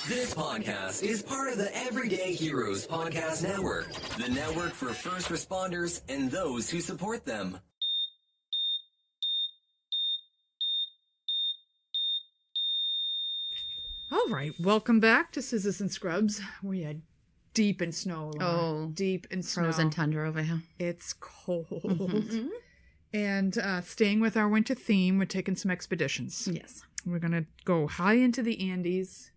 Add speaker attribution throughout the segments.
Speaker 1: This podcast is part of the Everyday Heroes Podcast Network, the network for first responders and those who support them.
Speaker 2: All right, welcome back to Scissors and Scrubs. We are deep in snow. Laura.
Speaker 3: Oh,
Speaker 2: deep in snow.
Speaker 3: Frozen tundra over here.
Speaker 2: It's cold. And staying with our winter theme, we're taking some expeditions.
Speaker 3: Yes.
Speaker 2: We're going to go high into the Andes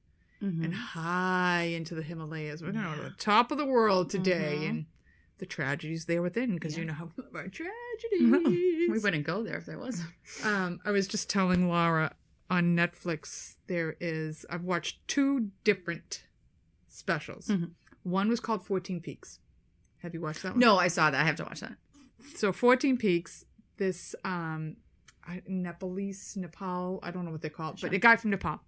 Speaker 2: and high into the Himalayas. We're going to go to the top of the world today and the tragedies there within, because you know how we love our tragedies.
Speaker 3: We wouldn't go there if there was.
Speaker 2: I was just telling Laura on Netflix, I've watched 2 different specials. One was called 14 Peaks. Have you watched that one?
Speaker 3: No, I saw that. I have to watch that.
Speaker 2: So 14 Peaks, this Nepal, I don't know what they call it, but a guy from Nepal.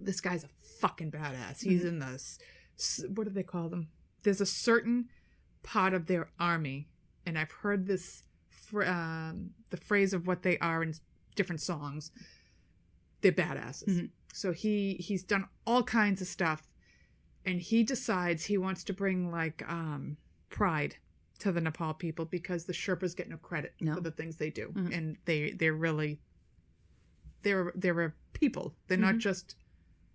Speaker 2: This guy's a fucking badass. He's in this, what do they call them? There's a certain part of their army, and I've heard this, the phrase of what they are in different songs. They're badasses. So he's done all kinds of stuff, and he decides he wants to bring like pride to the Nepal people, because the Sherpas get no credit for the things they do, and they're a people. They're not just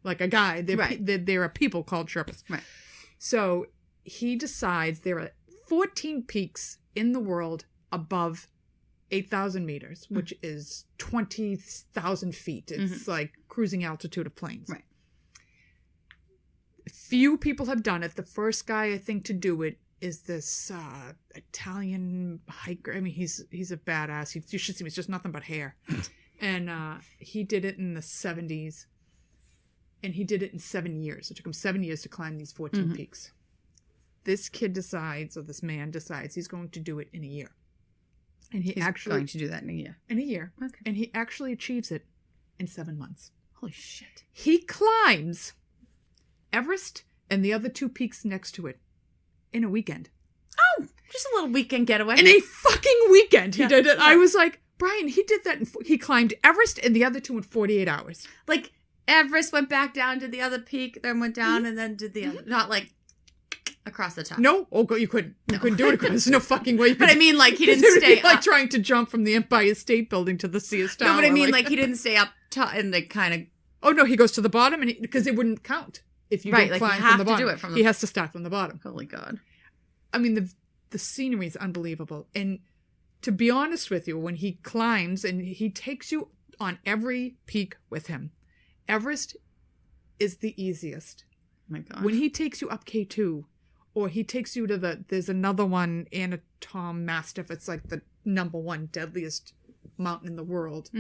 Speaker 2: like a guy. They're a people called Sherpas.
Speaker 3: Right.
Speaker 2: So he decides there are 14 peaks in the world above 8,000 meters, which is 20,000 feet. It's like cruising altitude of planes.
Speaker 3: Right.
Speaker 2: Few people have done it. The first guy, I think, to do it is this Italian hiker. I mean, he's a badass. You should see him. It's just nothing but hair. And he did it in the 70s. And he did it in 7 years. It took him 7 years to climb these 14 peaks. This kid decides, or this man decides, he's going to do it in a year. And he's
Speaker 3: going to do that in a year.
Speaker 2: In a year.
Speaker 3: Okay.
Speaker 2: And he actually achieves it in 7 months.
Speaker 3: Holy shit.
Speaker 2: He climbs Everest and the other 2 peaks next to it in a weekend.
Speaker 3: Oh, just a little weekend getaway.
Speaker 2: In a fucking weekend he did it.
Speaker 3: Yeah.
Speaker 2: I was like, Brian, he did that. He climbed Everest and the other 2 in 48 hours.
Speaker 3: Like, Everest went back down to the other peak, then went down, and then did the other. Not like across the top.
Speaker 2: No. Oh, you couldn't. You couldn't do it. There's no fucking way.
Speaker 3: But I mean, like, he didn't
Speaker 2: It would
Speaker 3: stay
Speaker 2: be like
Speaker 3: up.
Speaker 2: trying to jump from the Empire State Building to the Sears Tower.
Speaker 3: No, but I mean, like, he didn't stay up top and like kind of.
Speaker 2: Oh, no, he goes to the bottom, and because it wouldn't count if you don't
Speaker 3: like,
Speaker 2: climb
Speaker 3: you
Speaker 2: from
Speaker 3: have
Speaker 2: the
Speaker 3: to
Speaker 2: bottom.
Speaker 3: do it from the.
Speaker 2: He has to start from the bottom.
Speaker 3: Holy God.
Speaker 2: I mean, the scenery is unbelievable. And to be honest with you, when he climbs, and he takes you on every peak with him, Everest is the easiest.
Speaker 3: Oh my God.
Speaker 2: When he takes you up K2, or he takes you to there's another one, Anatom Mastiff, it's like the #1 deadliest mountain in the world.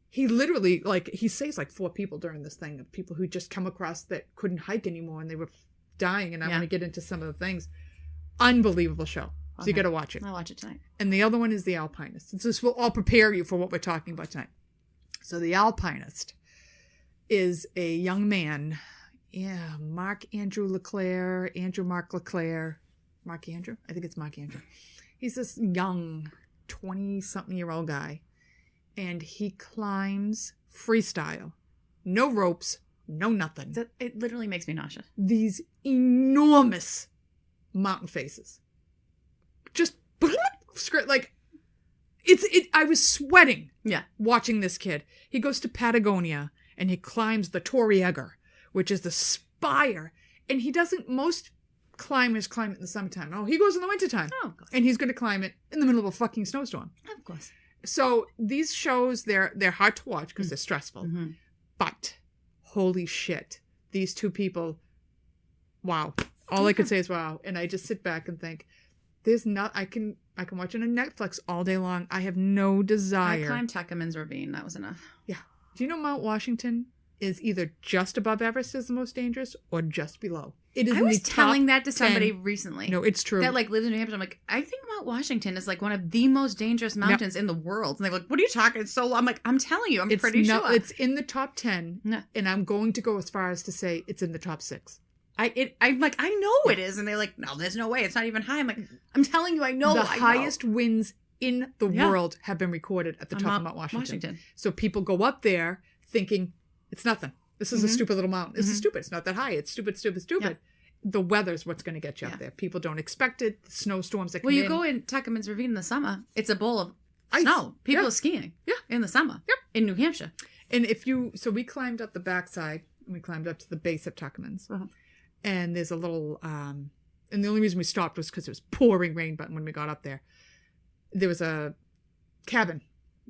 Speaker 2: He literally, like, he saves like 4 people during this thing, of people who just come across that couldn't hike anymore and they were dying, and I want to get into some of the things. Unbelievable show. So you got to watch it.
Speaker 3: I'll watch it tonight. And
Speaker 2: the other one is The Alpinist. So this will all prepare you for what we're talking about tonight. So The Alpinist is a young man. Yeah, Mark Andrew? I think it's Mark Andrew. He's this young 20-something-year-old guy. And he climbs freestyle. No ropes, no nothing.
Speaker 3: It literally makes me nauseous.
Speaker 2: These enormous mountain faces. Just like I was sweating watching this kid. He goes to Patagonia and he climbs the Torre, which is the spire. And most climbers climb it in the summertime. Oh, he goes in the wintertime.
Speaker 3: Oh, of course.
Speaker 2: And he's going to climb it in the middle of a fucking snowstorm.
Speaker 3: Of course.
Speaker 2: So these shows, they're hard to watch because they're stressful. But holy shit, these 2 people, wow. All I could say is wow. And I just sit back and think, I can watch it on Netflix all day long. I have no desire.
Speaker 3: I climbed Tuckerman's Ravine. That was enough.
Speaker 2: Yeah. Do you know Mount Washington is either just above Everest is the most dangerous or just below? It is.
Speaker 3: I was telling that to somebody recently.
Speaker 2: No, it's true.
Speaker 3: That like lives in New Hampshire. I'm like, I think Mount Washington is like one of the most dangerous mountains in the world. And they're like, what are you talking? It's so low. I'm like, I'm telling you, I'm pretty sure.
Speaker 2: It's in the top 10. And I'm going to go as far as to say it's in the top 6.
Speaker 3: I'm like, I know it is. And they're like, no, there's no way. It's not even high. I'm like, I'm telling you, I know.
Speaker 2: The highest winds in the world have been recorded at the top of Mount Washington. So people go up there thinking it's nothing. This is a stupid little mountain. This is stupid. It's not that high. It's stupid.
Speaker 3: Yeah.
Speaker 2: The weather's what's going to get you up there. People don't expect it. The snowstorms that come
Speaker 3: Well, you
Speaker 2: in.
Speaker 3: go in Tuckerman's Ravine in the summer. It's a bowl of snow. People are skiing.
Speaker 2: Yeah.
Speaker 3: In the summer.
Speaker 2: Yep.
Speaker 3: In New Hampshire.
Speaker 2: And so we climbed up the backside, and we climbed up to the base of Tuckerman's.
Speaker 3: Uh-huh.
Speaker 2: And there's a little, and the only reason we stopped was because it was pouring rain, but when we got up there was a cabin,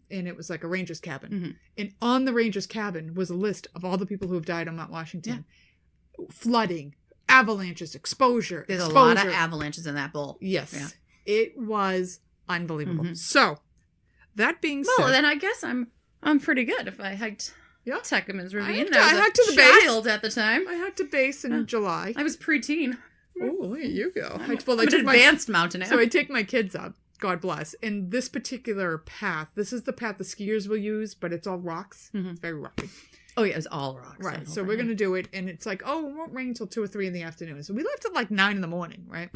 Speaker 2: and it was like a ranger's cabin.
Speaker 3: Mm-hmm.
Speaker 2: And on the ranger's cabin was a list of all the people who have died on Mount Washington. Flooding, avalanches, exposure.
Speaker 3: There's a lot of avalanches in that bowl.
Speaker 2: Yes.
Speaker 3: Yeah.
Speaker 2: It was unbelievable. So, that being said.
Speaker 3: Well, then I guess I'm pretty good if I hiked Tuckerman's Ravine.
Speaker 2: I hiked to the base.
Speaker 3: Child at the time.
Speaker 2: I hiked to base in July.
Speaker 3: I was preteen.
Speaker 2: Oh, look at you go.
Speaker 3: I'm an advanced mountaineer.
Speaker 2: So I take my kids up. God bless. And this particular path, this is the path the skiers will use, but it's all rocks. It's very rocky.
Speaker 3: Oh, yeah, it was all rocks.
Speaker 2: Right. So we're going to do it. And it's like, it won't rain until 2 or 3 in the afternoon. So we left at like 9 in the morning, right?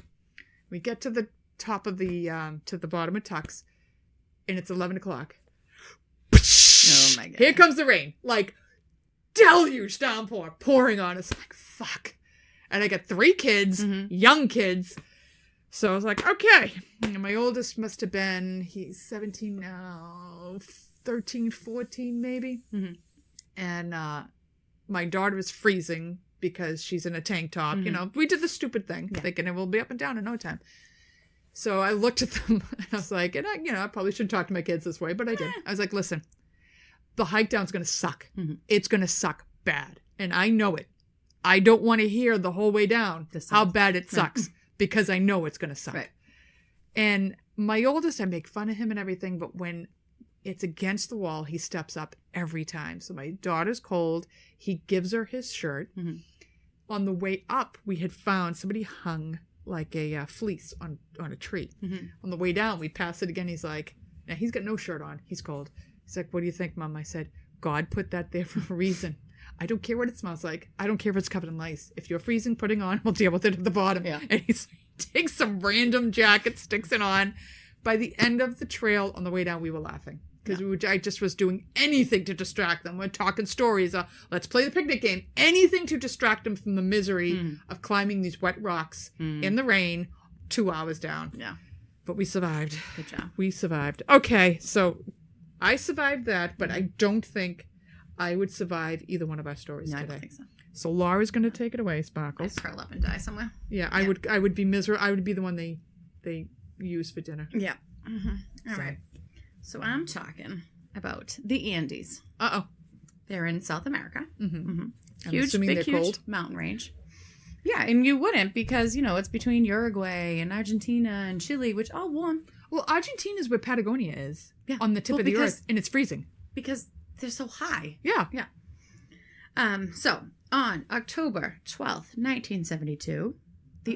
Speaker 2: We get to the top of to the bottom of Tux, and it's 11 o'clock.
Speaker 3: Oh, my God.
Speaker 2: Here comes the rain. Like, deluge downpour pouring on us. Like, fuck. And I got 3 kids, young kids. So I was like, okay. And my oldest must have been, he's 17 now, 13, 14 maybe. And my daughter was freezing because she's in a tank top. You know, we did the stupid thing, thinking it will be up and down in no time. So I looked at them and I was like, and I probably shouldn't talk to my kids this way, but I did. I was like, listen, the hike down's going to suck. It's going to suck bad. And I know it. I don't want to hear the whole way down how bad it sucks because I know it's going to suck. Right. And my oldest, I make fun of him and everything, but when it's against the wall, he steps up every time. So my daughter's cold. He gives her his shirt. On the way up, we had found somebody hung like a fleece on a tree. On the way down, we pass it again. He's like, now he's got no shirt on. He's cold. He's like, what do you think, Mom? I said, God put that there for a reason. I don't care what it smells like. I don't care if it's covered in lice. If you're freezing, putting on, we'll deal with it at the bottom. Yeah. And he takes some random jacket, sticks it on. By the end of the trail on the way down, we were laughing. Because I just was doing anything to distract them. We're talking stories. Let's play the picnic game. Anything to distract them from the misery of climbing these wet rocks in the rain 2 hours down. Yeah. But we survived.
Speaker 3: Good job.
Speaker 2: We survived. Okay, so I survived that, but I don't think I would survive either one of our stories today. I don't think so. So Laura's going to take it away, Sparkles.
Speaker 3: I'd curl up and die somewhere.
Speaker 2: Yeah, I would be miserable. I would be the one they use for dinner.
Speaker 3: Yeah. All right. So I'm talking about the Andes. They're in South America. Huge, big, huge cold mountain range. Yeah, and you wouldn't because, it's between Uruguay and Argentina and Chile, which all warm.
Speaker 2: Well, Argentina is where Patagonia is. Yeah. On the tip of the earth, and it's freezing.
Speaker 3: Because they're so high.
Speaker 2: Yeah.
Speaker 3: Yeah. So, on October 12th, 1972,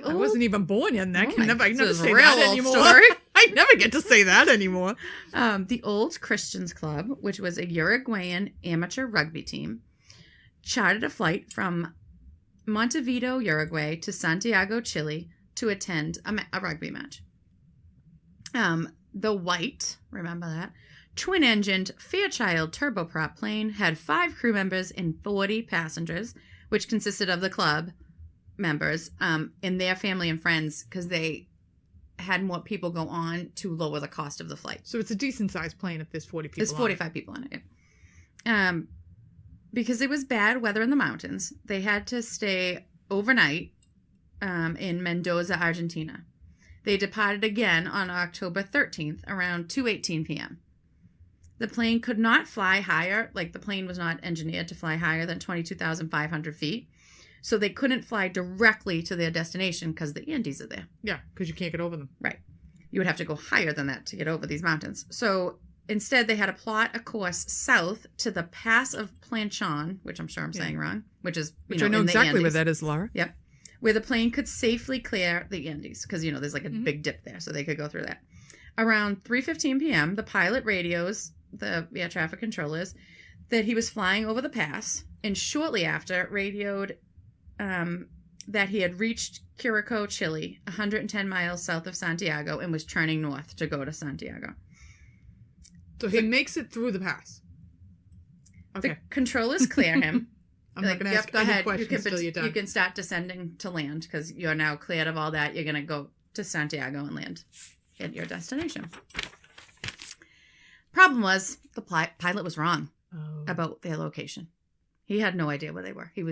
Speaker 2: I wasn't even born yet. I never say
Speaker 3: real
Speaker 2: that anymore.
Speaker 3: Story.
Speaker 2: I never get to say that anymore.
Speaker 3: The Old Christians Club, which was a Uruguayan amateur rugby team, chartered a flight from Montevideo, Uruguay to Santiago, Chile to attend a rugby match. The white, remember that, twin-engined Fairchild turboprop plane had 5 crew members and 40 passengers, which consisted of the club members and their family and friends because they had more people go on to lower the cost of the flight.
Speaker 2: So it's a decent-sized plane if there's 40 people.
Speaker 3: There's 45 people on it. Yeah. Because it was bad weather in the mountains, they had to stay overnight in Mendoza, Argentina. They departed again on October 13th around 2:18 p.m. The plane could not fly higher, like the plane was not engineered to fly higher than 22,500 feet. So they couldn't fly directly to their destination because the Andes are there.
Speaker 2: Yeah, because you can't get over them.
Speaker 3: Right. You would have to go higher than that to get over these mountains. So instead, they had to plot a course south to the Pass of Planchon, which I'm sure I'm saying wrong, which is,
Speaker 2: I know exactly where that is, Laura.
Speaker 3: Yep. Where the plane could safely clear the Andes because, there's like a big dip there, so they could go through that. Around 3:15 p.m., the pilot radios the air traffic controllers that he was flying over the pass, and shortly after radioed that he had reached Curacao, Chile, 110 miles south of Santiago, and was turning north to go to Santiago.
Speaker 2: So he makes it through the pass. Okay.
Speaker 3: The controllers clear him.
Speaker 2: I'm not going to ask any questions until you're done.
Speaker 3: You can start descending to land because you're now cleared of all that. You're going to go to Santiago and land at your destination. Problem was, the pilot was wrong about their location. He had no idea where they were. He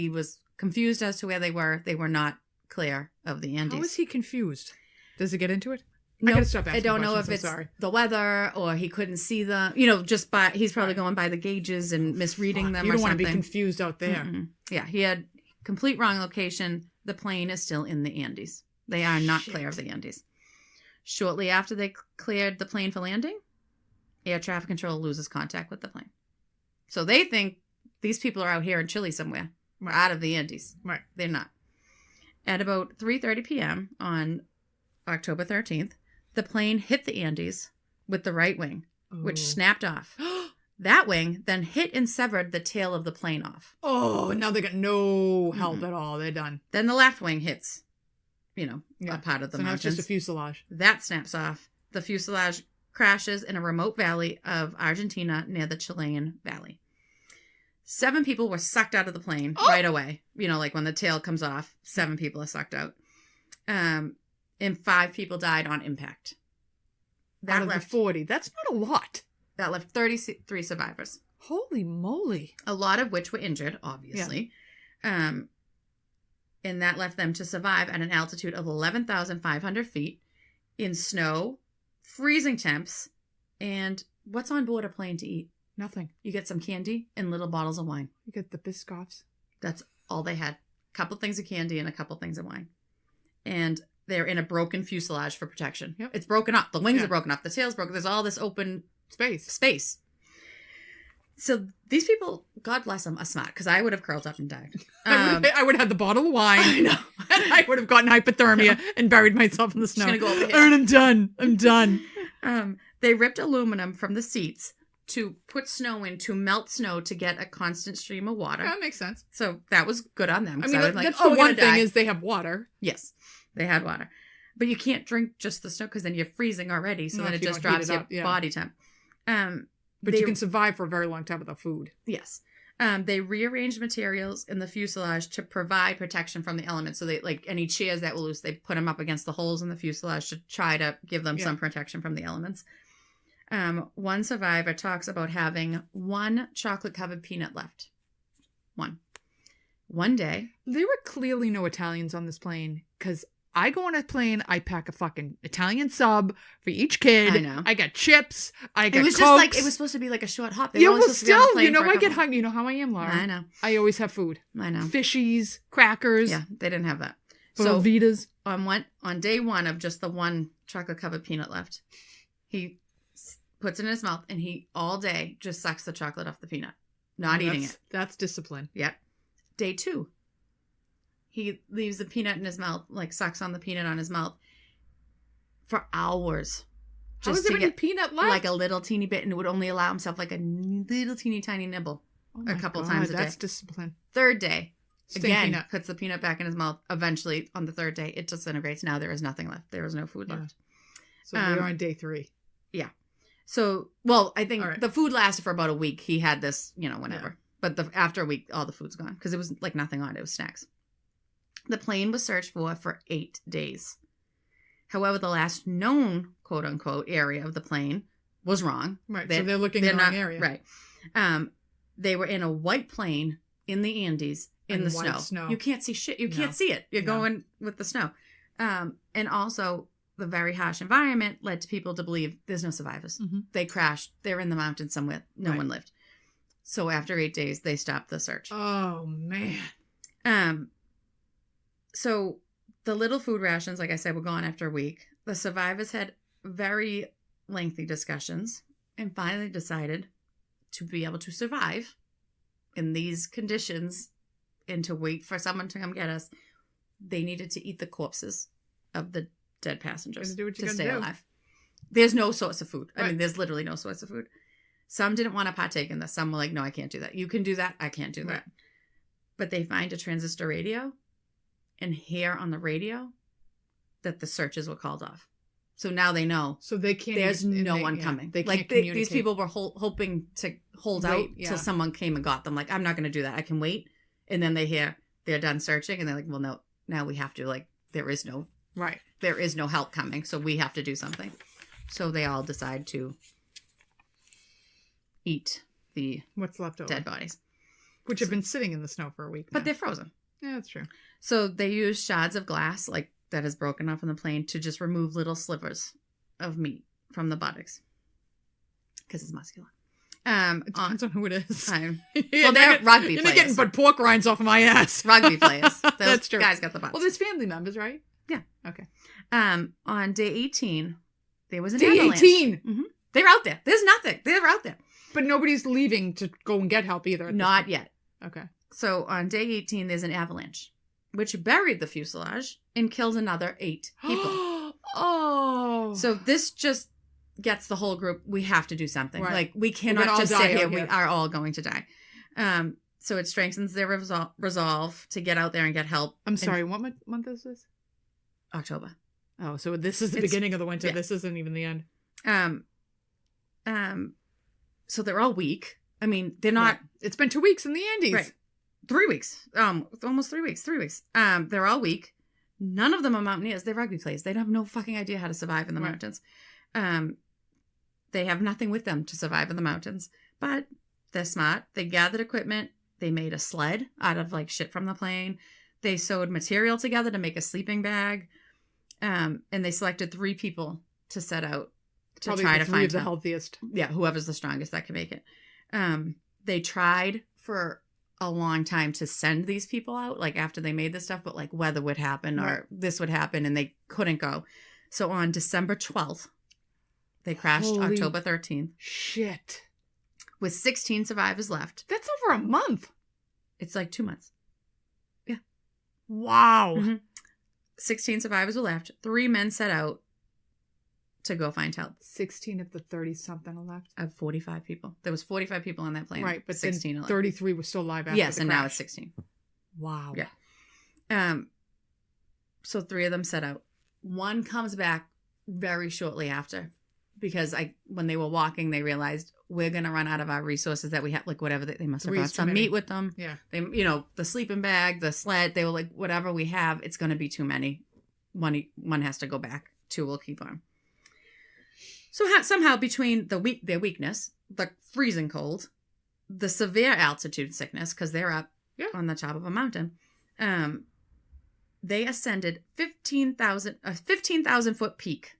Speaker 3: was confused as to where they were. They were not clear of the Andes.
Speaker 2: How is he confused? Does it get into it?
Speaker 3: No,
Speaker 2: I gotta stop asking
Speaker 3: I don't know if
Speaker 2: questions,
Speaker 3: it's the weather or he couldn't see them. You know, just by he's probably going by the gauges and misreading them.
Speaker 2: You don't
Speaker 3: want to
Speaker 2: be confused out there.
Speaker 3: Mm-mm. Yeah, he had complete wrong location. The plane is still in the Andes. They are not clear of the Andes. Shortly after they cleared the plane for landing, air traffic control loses contact with the plane. So they think these people are out here in Chile somewhere, out of the Andes.
Speaker 2: Right.
Speaker 3: They're not. At about 3:30 p.m. on October 13th, the plane hit the Andes with the right wing, which snapped off. That wing then hit and severed the tail of the plane off.
Speaker 2: Oh, now they got no help at all. They're done.
Speaker 3: Then the left wing hits, a part of the mountains.
Speaker 2: Now it's just a fuselage.
Speaker 3: That snaps off. The fuselage crashes in a remote valley of Argentina near the Chilean Valley. 7 people were sucked out of the plane right away. Like when the tail comes off, 7 people are sucked out. And 5 people died on impact.
Speaker 2: Out of the 40. That's not a lot.
Speaker 3: That left 33 survivors.
Speaker 2: Holy moly.
Speaker 3: A lot of which were injured, obviously. Yeah. And that left them to survive at an altitude of 11,500 feet in snow, freezing temps, and what's on board a plane to eat?
Speaker 2: Nothing.
Speaker 3: You get some candy and little bottles of wine.
Speaker 2: You get the Biscoffs.
Speaker 3: That's all they had. A couple things of candy and a couple things of wine. And they're in a broken fuselage for protection. Yep. It's broken up. The wings are broken up. The tail's broken. There's all this open space. So these people, God bless them, are smart because I would have curled up and died.
Speaker 2: I would have had the bottle of wine. I know. And I would have gotten hypothermia and buried myself in the snow.
Speaker 3: Just gonna go over here.
Speaker 2: And I'm done. I'm done.
Speaker 3: They ripped aluminum from the seats to put snow in, to melt snow to get a constant stream of water.
Speaker 2: That makes sense.
Speaker 3: So that was good on them.
Speaker 2: I mean, that's the one thing is they have water.
Speaker 3: Yes, they had water. But you can't drink just the snow because then you're freezing already. So then it just drops your body temp.
Speaker 2: But you can survive for a very long time without food.
Speaker 3: Yes. They rearranged materials in the fuselage to provide protection from the elements. So they, like any chairs that were loose, they put them up against the holes in the fuselage to try to give them some protection from the elements. One survivor talks about having 1 chocolate-covered peanut left. One day.
Speaker 2: There were clearly no Italians on this plane because I go on a plane, I pack a fucking Italian sub for each kid. I know. I got chips. I got Cokes.
Speaker 3: Just like, it was supposed to be like a short hop.
Speaker 2: They were still, I get hungry. You know how I am, Laura.
Speaker 3: I know.
Speaker 2: I always have food.
Speaker 3: I know.
Speaker 2: Fishies, crackers.
Speaker 3: Yeah, they didn't have that.
Speaker 2: So Vitas.
Speaker 3: On day 1 of just the 1 chocolate-covered peanut left, he puts it in his mouth and he all day just sucks the chocolate off the peanut. Not eating it.
Speaker 2: That's discipline.
Speaker 3: Yep. Day 2. He leaves the peanut in his mouth, like sucks on the peanut on his mouth for hours.
Speaker 2: How is there any peanut left?
Speaker 3: Like a little teeny bit, and would only allow himself like a little teeny tiny nibble a couple times a day.
Speaker 2: That's discipline.
Speaker 3: 3rd day, again,
Speaker 2: peanut.
Speaker 3: puts the peanut back in his mouth. Eventually, on the 3rd day, it disintegrates. Now there is nothing left. There is no food left.
Speaker 2: So we're on day 3.
Speaker 3: Yeah. So, well, I think the food lasted for about a week. He had this, whenever. Yeah. But after a week, all the food's gone because it was like nothing on it. It was snacks. The plane was searched for 8 days. However, the last known, quote unquote, area of the plane was wrong.
Speaker 2: Right. So they're looking in the wrong area.
Speaker 3: Right. They were in a white plane in the Andes in the snow. You can't see shit. You can't see it. You're going with the snow. And also, the very harsh environment led to people to believe there's no survivors. Mm-hmm. They crashed. They're in the mountains somewhere. No one lived. So after 8 days, they stopped the search.
Speaker 2: Oh, man.
Speaker 3: So the little food rations, like I said, were gone after a week. The survivors had very lengthy discussions and finally decided to be able to survive in these conditions and to wait for someone to come get us. They needed to eat the corpses of the dead passengers to stay alive. There's no source of food. I mean, there's literally no source of food. Some didn't want to partake in this. Some were like, no, I can't do that. You can do that. I can't do that. But they find a transistor radio and hear on the radio that the searches were called off. So now they know.
Speaker 2: So they can't.
Speaker 3: There's no one coming.
Speaker 2: They
Speaker 3: like
Speaker 2: can't
Speaker 3: these people were hoping to hold out till someone came and got them. Like, I'm not going to do that. I can wait. And then they hear they're done searching, and they're like, well, no, now we have to. Like, there is no help coming, so we have to do something. So they all decide to eat the
Speaker 2: what's left over
Speaker 3: dead bodies,
Speaker 2: which have been sitting in the snow for a week.
Speaker 3: But they're frozen.
Speaker 2: Yeah, that's true.
Speaker 3: So they use shards of glass, like that is broken off in the plane, to just remove little slivers of meat from the buttocks because it's muscular.
Speaker 2: It depends on who it is.
Speaker 3: Well, they're rugby
Speaker 2: you're
Speaker 3: players.
Speaker 2: You're getting but pork rinds off of my ass.
Speaker 3: Rugby players. Those
Speaker 2: That's true.
Speaker 3: Guys got the butts.
Speaker 2: Well, there's family members, right?
Speaker 3: Yeah.
Speaker 2: Okay.
Speaker 3: On day 18, there was an
Speaker 2: day
Speaker 3: avalanche.
Speaker 2: 18?
Speaker 3: Mm-hmm. They're out there. There's nothing. They're out there.
Speaker 2: But nobody's leaving to go and get help either.
Speaker 3: Not yet.
Speaker 2: Okay.
Speaker 3: So on day 18, there's an avalanche, which buried the fuselage and killed another 8 people.
Speaker 2: Oh.
Speaker 3: So this just gets the whole group. We have to do something.
Speaker 2: Right.
Speaker 3: Like, we cannot just sit here. We are all going to die. So it strengthens their resolve to get out there and get help.
Speaker 2: I'm sorry, what month is this?
Speaker 3: October.
Speaker 2: Oh, so this is the beginning of the winter.
Speaker 3: Yeah.
Speaker 2: This isn't even the end.
Speaker 3: So they're all weak. I mean, they're not.
Speaker 2: Right. It's been 2 weeks in the Andes.
Speaker 3: Right. 3 weeks. Almost 3 weeks. 3 weeks. They're all weak. None of them are mountaineers. They're rugby players. They have no fucking idea how to survive in the mountains. They have nothing with them to survive in the mountains. But they're smart. They gathered equipment. They made a sled out of like shit from the plane. They sewed material together to make a sleeping bag. And they selected 3 people to set out to
Speaker 2: Probably
Speaker 3: try
Speaker 2: the
Speaker 3: to
Speaker 2: 3
Speaker 3: find
Speaker 2: of the
Speaker 3: help.
Speaker 2: healthiest.
Speaker 3: Yeah, whoever's the strongest that can make it. They tried for a long time to send these people out, like after they made this stuff, but like weather would happen or this would happen and they couldn't go. So on December 12th, they crashed October 13th.
Speaker 2: Shit.
Speaker 3: With 16 survivors left.
Speaker 2: That's over a month.
Speaker 3: It's like 2 months. Yeah.
Speaker 2: Wow.
Speaker 3: Mm-hmm. 16 survivors were left. 3 men set out to go find help.
Speaker 2: 16 of the 30-something are left.
Speaker 3: Of 45 people. There was 45 people on that plane.
Speaker 2: Right, but
Speaker 3: 16
Speaker 2: then
Speaker 3: left.
Speaker 2: 33 were still alive after
Speaker 3: Yes,
Speaker 2: the
Speaker 3: and
Speaker 2: crash.
Speaker 3: now it's 16.
Speaker 2: Wow.
Speaker 3: Yeah. So 3 of them set out. 1 comes back very shortly after because when they were walking, they realized we're going to run out of our resources that we have, like whatever they must have
Speaker 2: 3
Speaker 3: brought
Speaker 2: is too
Speaker 3: some
Speaker 2: many.
Speaker 3: meat with them.
Speaker 2: Yeah.
Speaker 3: They, the sleeping bag, the sled, they were like, whatever we have, it's going to be too many. One has to go back. 2 will keep on. So somehow between their weakness, the freezing cold, the severe altitude sickness, because they're up on the top of a mountain, they ascended 15,000 foot peak.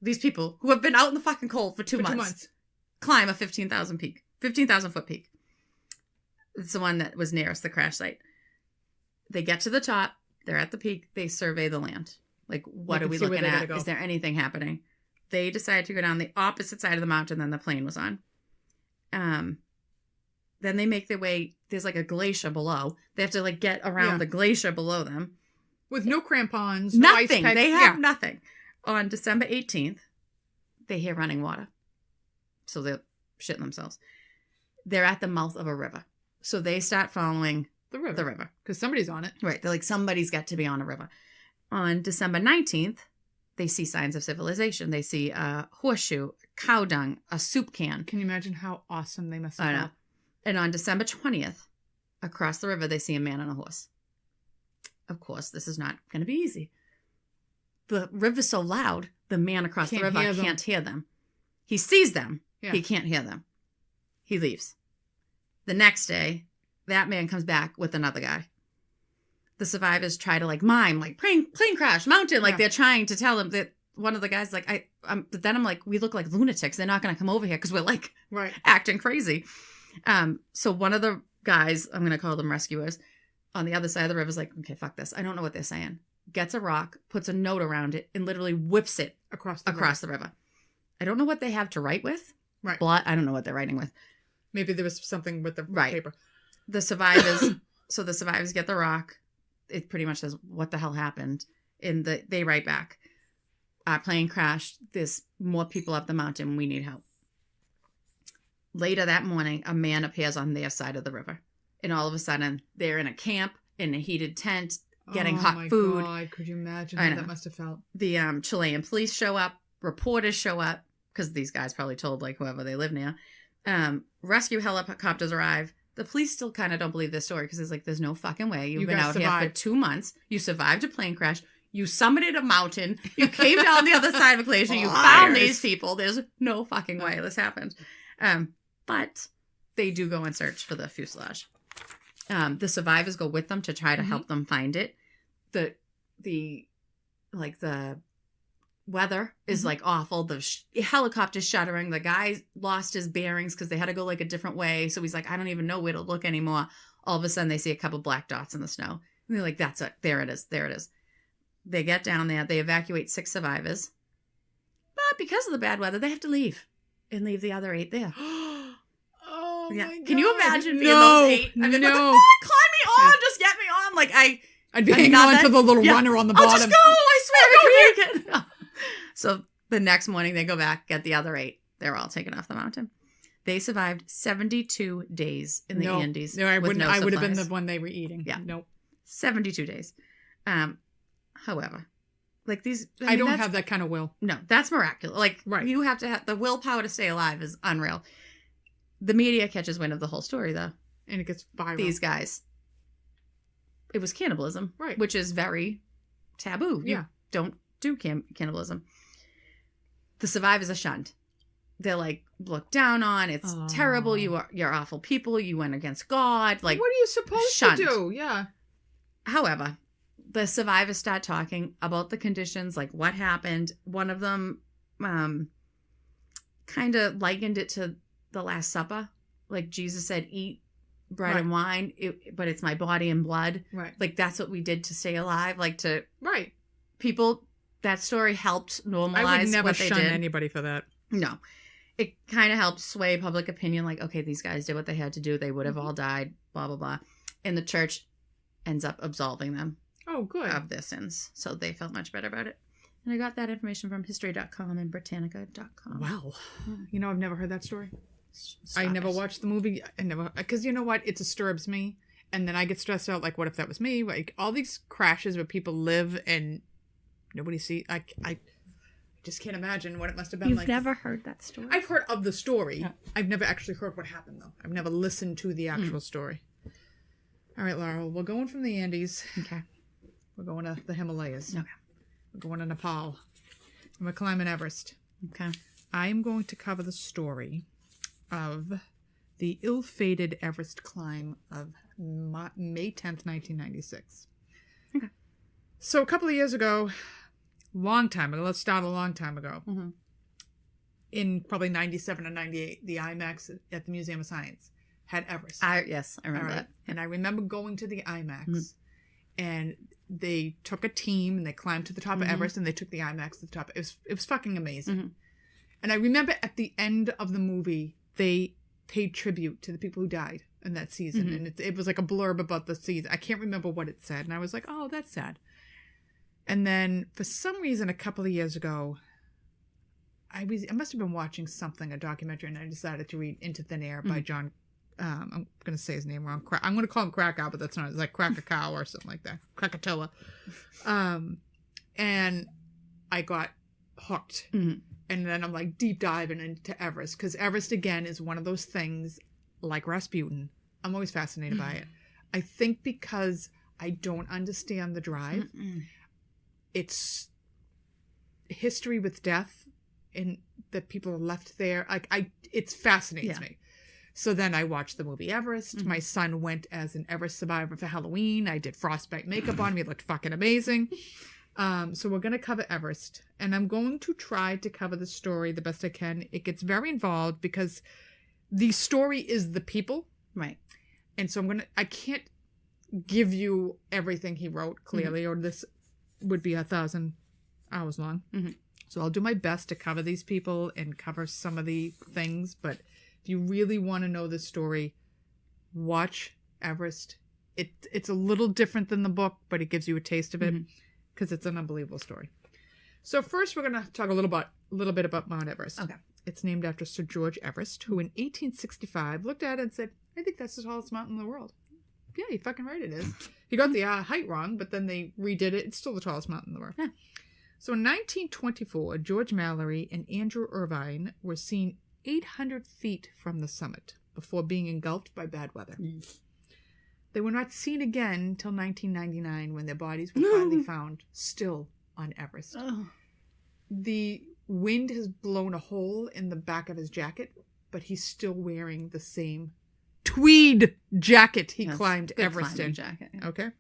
Speaker 3: These people who have been out in the fucking cold for 2 months climb a 15,000 foot peak. It's the one that was nearest the crash site. They get to the top. They're at the peak. They survey the land. Like, what are we looking at? Is there anything happening? They decided to go down the opposite side of the mountain than the plane was on. Then they make their way. There's like a glacier below. They have to like get around the glacier below them.
Speaker 2: With no crampons,
Speaker 3: nothing.
Speaker 2: No ice packs.
Speaker 3: They have nothing. On December 18th, they hear running water. So they're shitting themselves. They're at the mouth of a river. So they start following
Speaker 2: the river. Because somebody's on it.
Speaker 3: Right. They're like, somebody's got to be on a river. On December 19th, they see signs of civilization. They see a horseshoe, cow dung, a soup can.
Speaker 2: Can you imagine how awesome they must have
Speaker 3: I know.
Speaker 2: felt?
Speaker 3: And on December 20th, across the river, they see a man on a horse. Of course, this is not going to be easy. The river's so loud, the man across the river can't hear them. He sees them. Yeah. He can't hear them. He leaves. The next day, that man comes back with another guy. The survivors try to mime, plane crash, mountain. They're trying to tell him that one of the guys but then I'm like, we look like lunatics. They're not going to come over here because we're acting crazy. So one of the guys, I'm going to call them rescuers, on the other side of the river is like, okay, fuck this. I don't know what they're saying. Gets a rock, puts a note around it, and literally whips it across the river. I don't know what they have to write with.
Speaker 2: Right.
Speaker 3: Blood. I don't know what they're writing with.
Speaker 2: Maybe there was something with the paper.
Speaker 3: The survivors get the rock. It pretty much says, what the hell happened? And they write back, our plane crashed. There's more people up the mountain. We need help. Later that morning, a man appears on their side of the river. And all of a sudden, they're in a camp, in a heated tent. getting hot food.
Speaker 2: God, could you imagine
Speaker 3: I
Speaker 2: how
Speaker 3: know.
Speaker 2: that must have felt?
Speaker 3: The Chilean police show up, reporters show up, because these guys probably told like whoever they live near. Rescue helicopters arrive. The police still kind of don't believe this story because it's like, there's no fucking way. You've been out here for 2 months. You survived a plane crash. You summited a mountain. You came down the other side of a glacier. You found these people. There's no fucking way this happened. But they do go and search for the fuselage. The survivors go with them to try to help them find it. The weather is like awful. The helicopter's shuddering. The guy lost his bearings because they had to go like a different way. So he's like, I don't even know where to look anymore. All of a sudden they see a couple black dots in the snow. And they're like, that's it. There it is. There it is. They get down there. They evacuate 6 survivors. But because of the bad weather, they have to leave. And leave the other 8 there.
Speaker 2: Oh,
Speaker 3: yeah.
Speaker 2: my God.
Speaker 3: Can you imagine being those 8? I mean, what the fuck? Climb me on. Just get me on. Like,
Speaker 2: I'd be hanging on to the little runner on the bottom.
Speaker 3: I'll just go. I swear I can make it. So the next morning they go back, get the other 8. They're all taken off the mountain. They survived 72 days in the Andes.
Speaker 2: No, I
Speaker 3: with
Speaker 2: wouldn't.
Speaker 3: no
Speaker 2: I would have been
Speaker 3: supplies.
Speaker 2: the one they were eating.
Speaker 3: Yeah.
Speaker 2: Nope.
Speaker 3: 72 days. However, like these,
Speaker 2: I don't have that kind of will.
Speaker 3: No, that's miraculous. Like,
Speaker 2: Right.
Speaker 3: You have to have the willpower to stay alive is unreal. The media catches wind of the whole story, though.
Speaker 2: And it gets viral.
Speaker 3: These guys. It was cannibalism,
Speaker 2: Right.
Speaker 3: which is very taboo. You
Speaker 2: Yeah.
Speaker 3: don't do cannibalism. The survivors are shunned. They're like looked down on. It's terrible. You're awful people. You went against God. Like,
Speaker 2: what are you supposed
Speaker 3: shunned.
Speaker 2: to do? Yeah.
Speaker 3: However, the survivors start talking about the conditions, like what happened. One of them kind of likened it to the Last Supper. Like Jesus said, eat bread and wine, but it's my body and blood.
Speaker 2: Right.
Speaker 3: Like that's what we did to stay alive. Like to people, that story helped normalize
Speaker 2: I would never
Speaker 3: what they
Speaker 2: shun
Speaker 3: did.
Speaker 2: anybody for that.
Speaker 3: No. It kind of helped sway public opinion. Like, okay, these guys did what they had to do. They would have all died, blah, blah, blah. And the church ends up absolving them.
Speaker 2: Oh, good.
Speaker 3: Of their sins. So they felt much better about it. And I got that information from history.com and Britannica.com.
Speaker 2: Wow. You know, I've never heard that story.
Speaker 3: Stop
Speaker 2: I never
Speaker 3: it.
Speaker 2: watched the movie. I never, because you know what? It disturbs me. And then I get stressed out. Like, what if that was me? Like, all these crashes where people live and nobody sees. I just can't imagine what it must have been
Speaker 3: You've
Speaker 2: like.
Speaker 3: never heard that story?
Speaker 2: I've heard of the story.
Speaker 3: Yeah.
Speaker 2: I've never actually heard what happened, though. I've never listened to the actual story. All right, Laurel. We're going from the Andes.
Speaker 3: Okay.
Speaker 2: We're going to the Himalayas.
Speaker 3: Okay.
Speaker 2: We're going to Nepal. And we're climbing Everest.
Speaker 3: Okay.
Speaker 2: I'm going to cover the story of the ill-fated Everest climb of May 10th, 1996.
Speaker 3: Okay.
Speaker 2: So a couple of years ago, long time ago, let's start a long time ago, in probably 97 or 98, the IMAX at the Museum of Science had Everest.
Speaker 3: Yes, I remember that.
Speaker 2: And I remember going to the IMAX, and they took a team and they climbed to the top of Everest, and they took the IMAX to the top. It was fucking amazing. And I remember at the end of the movie, they paid tribute to the people who died in that season. And it was like a blurb about the season. I can't remember what it said. And I was like, oh, that's sad. And then for some reason, a couple of years ago, I must have been watching something, a documentary, and I decided to read Into Thin Air by John. I'm going to say his name wrong. I'm going to call him Krakow, but that's not. It's like Krakatoa or something like that. Krakatoa. And I got hooked. And then I'm like deep diving into Everest, because Everest, again, is one of those things like Rasputin. I'm always fascinated by it. I think because I don't understand the drive. It's history with death and that people are left there. It fascinates me. So then I watched the movie Everest. My son went as an Everest survivor for Halloween. I did frostbite makeup on him. He looked fucking amazing. So we're going to cover Everest, and I'm going to try to cover the story the best I can. It gets very involved because the story is the people.
Speaker 3: Right.
Speaker 2: And so I can't give you everything he wrote clearly, or this would be 1,000 hours long. So I'll do my best to cover these people and cover some of the things. But if you really want to know the story, watch Everest. It's a little different than the book, but it gives you a taste of it because it's an unbelievable story. So first, we're going to talk a little bit about Mount Everest.
Speaker 3: Okay.
Speaker 2: It's named after Sir George Everest, who in 1865 looked at it and said, "I think that's the tallest mountain in the world." Yeah, you're fucking right it is. He got the height wrong, but then they redid it. It's still the tallest mountain in the world.
Speaker 3: Yeah.
Speaker 2: So in 1924, George Mallory and Andrew Irvine were seen 800 feet from the summit before being engulfed by bad weather. They were not seen again until 1999 when their bodies were finally found still on Everest.
Speaker 3: Oh.
Speaker 2: The wind has blown a hole in the back of his jacket, but he's still wearing the same tweed jacket he climbed Everest in.
Speaker 3: Jacket, yeah.
Speaker 2: Okay.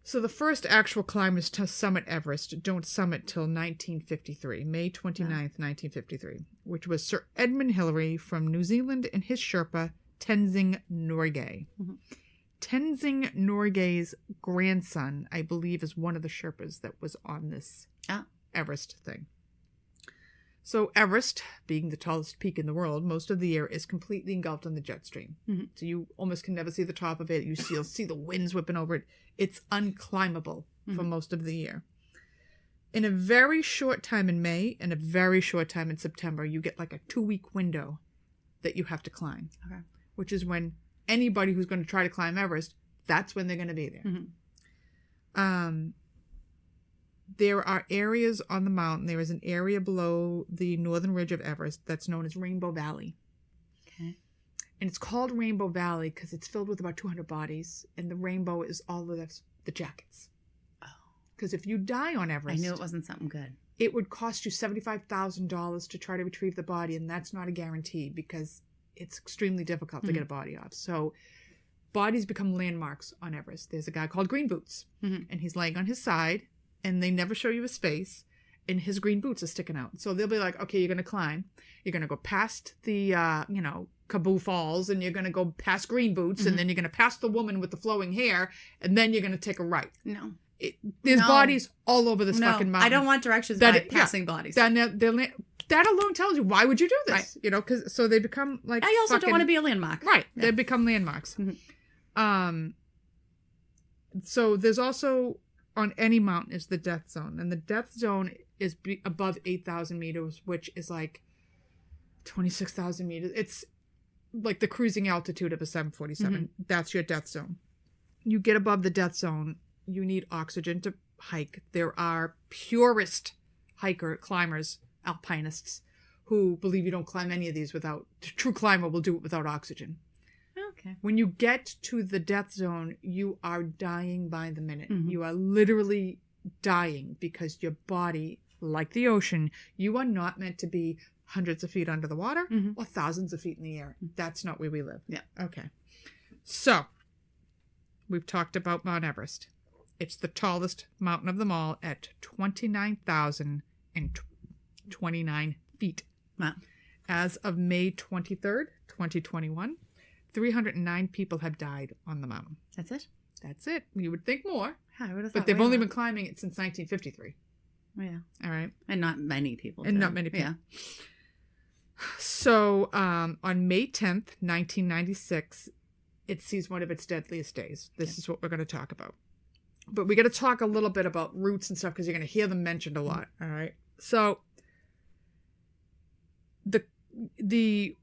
Speaker 2: So the first actual climbers to summit Everest don't summit till 1953, May 29th, 1953, which was Sir Edmund Hillary from New Zealand and his Sherpa, Tenzing Norgay. Mm-hmm. Tenzing Norgay's grandson, I believe, is one of the Sherpas that was on this Everest thing. So Everest, being the tallest peak in the world, most of the year is completely engulfed in the jet stream. Mm-hmm. So you almost can never see the top of it. You'll see the winds whipping over it. It's unclimbable for most of the year. In a very short time in May and a very short time in September, you get like a 2-week window that you have to climb, which is when anybody who's going to try to climb Everest, that's when they're going to be there. Mm-hmm. There are areas on the mountain. There is an area below the northern ridge of Everest that's known as Rainbow Valley.
Speaker 3: Okay.
Speaker 2: And it's called Rainbow Valley because it's filled with about 200 bodies, and the rainbow is all of the jackets. Oh. Because if you die on Everest...
Speaker 3: I knew it wasn't something good.
Speaker 2: It would cost you $75,000 to try to retrieve the body, and that's not a guarantee because it's extremely difficult to get a body off. So bodies become landmarks on Everest. There's a guy called Green Boots, and he's laying on his side, and they never show you his face, and his green boots are sticking out. So they'll be like, okay, you're going to climb. You're going to go past the, Kaboo Falls, and you're going to go past Green Boots, and then you're going to pass the woman with the flowing hair, and then you're going to take a right.
Speaker 3: No.
Speaker 2: There's bodies all over this fucking mountain.
Speaker 3: I don't want directions by passing bodies.
Speaker 2: That alone tells you, why would you do this? Right. You know, because so they become like
Speaker 3: I also don't want to be a landmark.
Speaker 2: Right. Yeah. They become landmarks. Mm-hmm. So there's also... on any mountain is the death zone. And the death zone is above 8,000 meters, which is like 26,000 meters. It's like the cruising altitude of a 747. Mm-hmm. That's your death zone. You get above the death zone, you need oxygen to hike. There are purist climbers, alpinists, who believe you don't climb any of these without... True climber will do it without oxygen.
Speaker 3: Okay.
Speaker 2: When you get to the death zone, you are dying by the minute. Mm-hmm. You are literally dying because your body, like the ocean, you are not meant to be hundreds of feet under the water or thousands of feet in the air. That's not where we live.
Speaker 3: Yeah.
Speaker 2: Okay. So, we've talked about Mount Everest. It's the tallest mountain of them all at 29,029 feet.
Speaker 3: Wow.
Speaker 2: As of May 23rd, 2021, 309 people have died on the mountain.
Speaker 3: That's it?
Speaker 2: That's it. You would think more.
Speaker 3: I would have thought.
Speaker 2: But they've only been climbing it since 1953.
Speaker 3: Oh, yeah.
Speaker 2: All right.
Speaker 3: And not many people.
Speaker 2: Not many people.
Speaker 3: Yeah.
Speaker 2: So on May 10th, 1996, it sees one of its deadliest days. This is what we're going to talk about. But we got to talk a little bit about routes and stuff because you're going to hear them mentioned a lot. All right. So the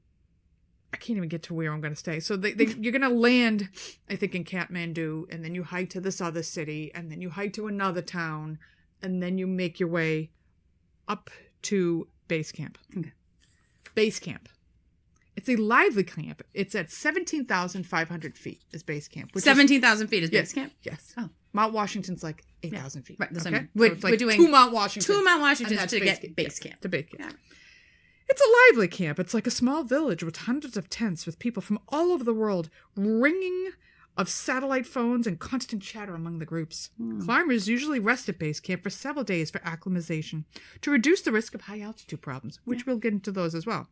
Speaker 2: I can't even get to where I'm going to stay. So you're going to land, I think, in Kathmandu, and then you hike to this other city, and then you hike to another town, and then you make your way up to base camp.
Speaker 3: Okay.
Speaker 2: Base camp. It's a lively camp. It's at 17,500 feet is base camp.
Speaker 3: 17,000 feet is base camp?
Speaker 2: Yes.
Speaker 3: Oh.
Speaker 2: Mount Washington's like 8,000 feet.
Speaker 3: Right.
Speaker 2: Okay?
Speaker 3: We're
Speaker 2: doing 2 Mount Washingtons.
Speaker 3: 2 Mount Washingtons to get base camp.
Speaker 2: To base camp.
Speaker 3: Yeah.
Speaker 2: It's a lively camp. It's like a small village with hundreds of tents with people from all over the world, ringing of satellite phones and constant chatter among the groups. Climbers usually rest at base camp for several days for acclimatization to reduce the risk of high altitude problems, which we'll get into those as well.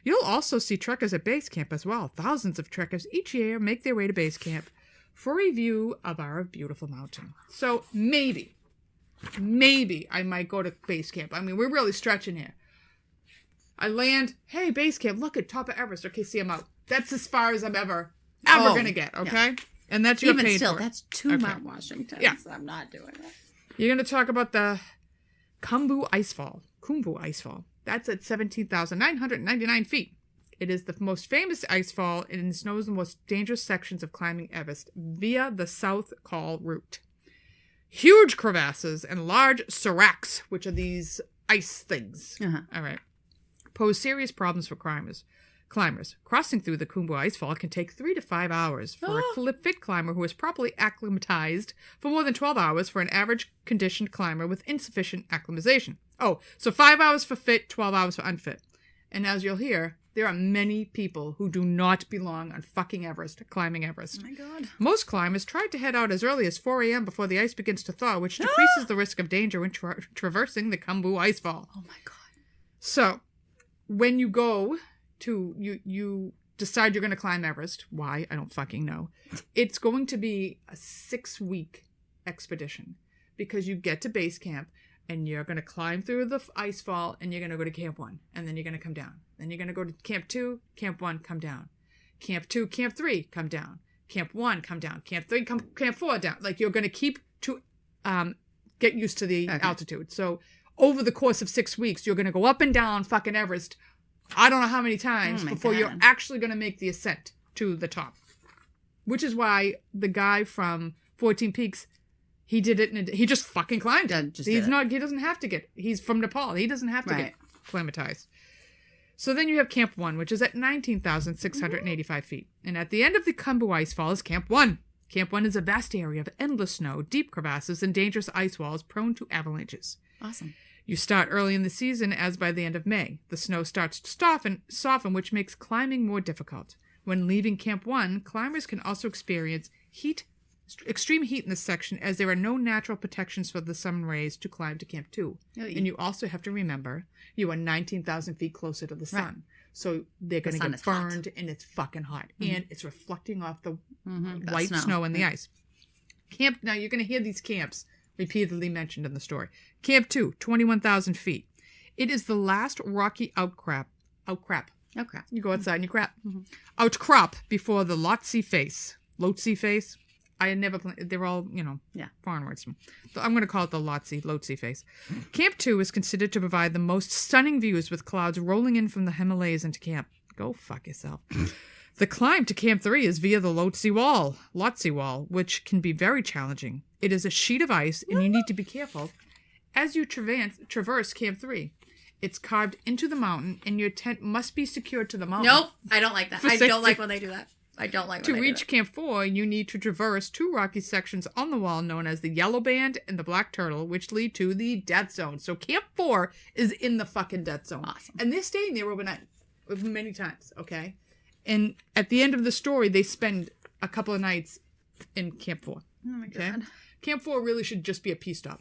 Speaker 2: You'll also see trekkers at base camp as well. Thousands of trekkers each year make their way to base camp for a view of our beautiful mountain. So maybe I might go to base camp. I mean, we're really stretching here. I land, hey, base camp, look at top of Everest. Okay, see, I'm out. That's as far as I'm ever going to get, okay? Yeah. And that's your paid
Speaker 3: still,
Speaker 2: for.
Speaker 3: That's 2 Mount Washingtons.
Speaker 2: Yeah.
Speaker 3: I'm not doing it.
Speaker 2: You're going to talk about the Khumbu Icefall. That's at 17,999 feet. It is the most famous ice fall and is known as the most dangerous sections of climbing Everest via the South Col route. Huge crevasses and large seracs, which are these ice things. All right. Pose serious problems for climbers. Crossing through the Khumbu Icefall can take 3 to 5 hours for a fit climber who is properly acclimatized, for more than 12 hours for an average conditioned climber with insufficient acclimatization. Oh, so 5 hours for fit, 12 hours for unfit. And as you'll hear, there are many people who do not belong on fucking Everest, climbing Everest.
Speaker 3: Oh my God.
Speaker 2: Most climbers try to head out as early as 4 a.m. before the ice begins to thaw, which decreases the risk of danger when traversing the Khumbu Icefall.
Speaker 3: Oh my God.
Speaker 2: So, when you go to, you decide you're going to climb Everest. Why? I don't fucking know. It's going to be a 6-week expedition because you get to base camp and you're going to climb through the ice fall and you're going to go to Camp 1 and then you're going to come down. Then you're going to go to Camp 2, Camp 1, come down. Camp 2, Camp 3, come down. Camp 1, come down. Camp 3, Camp 4, down. Like you're going to keep to get used to the altitude. So over the course of 6 weeks, you're going to go up and down fucking Everest I don't know how many times before you're actually going to make the ascent to the top. Which is why the guy from 14 Peaks, he did it, he just fucking climbed it. He doesn't have to get, he's from Nepal. He doesn't have to get acclimatized. So then you have Camp 1, which is at 19,685 feet. And at the end of the Khumbu Icefall is Camp 1. Camp 1 is a vast area of endless snow, deep crevasses, and dangerous ice walls prone to avalanches.
Speaker 3: Awesome.
Speaker 2: You start early in the season, as by the end of May. The snow starts to soften, which makes climbing more difficult. When leaving Camp 1, climbers can also experience extreme heat in this section, as there are no natural protections for the sun rays to climb to Camp 2. And you also have to remember, you are 19,000 feet closer to the sun. Right. So they're going to get burned, and it's fucking hot. And it's reflecting off the white snow and the ice. Now you're going to hear these camps repeatedly mentioned in the story. Camp 2, 21,000 feet. It is the last rocky outcrop. You go outside and you crap. Outcrop before the Lhotse face. I had never played. They're all, foreign words. So I'm going to call it the Lhotse face. Camp 2 is considered to provide the most stunning views with clouds rolling in from the Himalayas into camp. Go fuck yourself. The climb to Camp 3 is via the Lhotse Wall, which can be very challenging. It is a sheet of ice, and you need to be careful as you traverse Camp 3. It's carved into the mountain, and your tent must be secured to the mountain.
Speaker 3: Nope, I don't like that. I don't like when they do that.
Speaker 2: To reach Camp 4, you need to traverse 2 rocky sections on the wall known as the Yellow Band and the Black Turtle, which lead to the Death Zone. So Camp 4 is in the fucking Death Zone.
Speaker 3: Awesome.
Speaker 2: And they're staying there overnight many times, okay? And at the end of the story, they spend a couple of nights in Camp 4.
Speaker 3: Oh my God.
Speaker 2: Camp 4 really should just be a pea stop.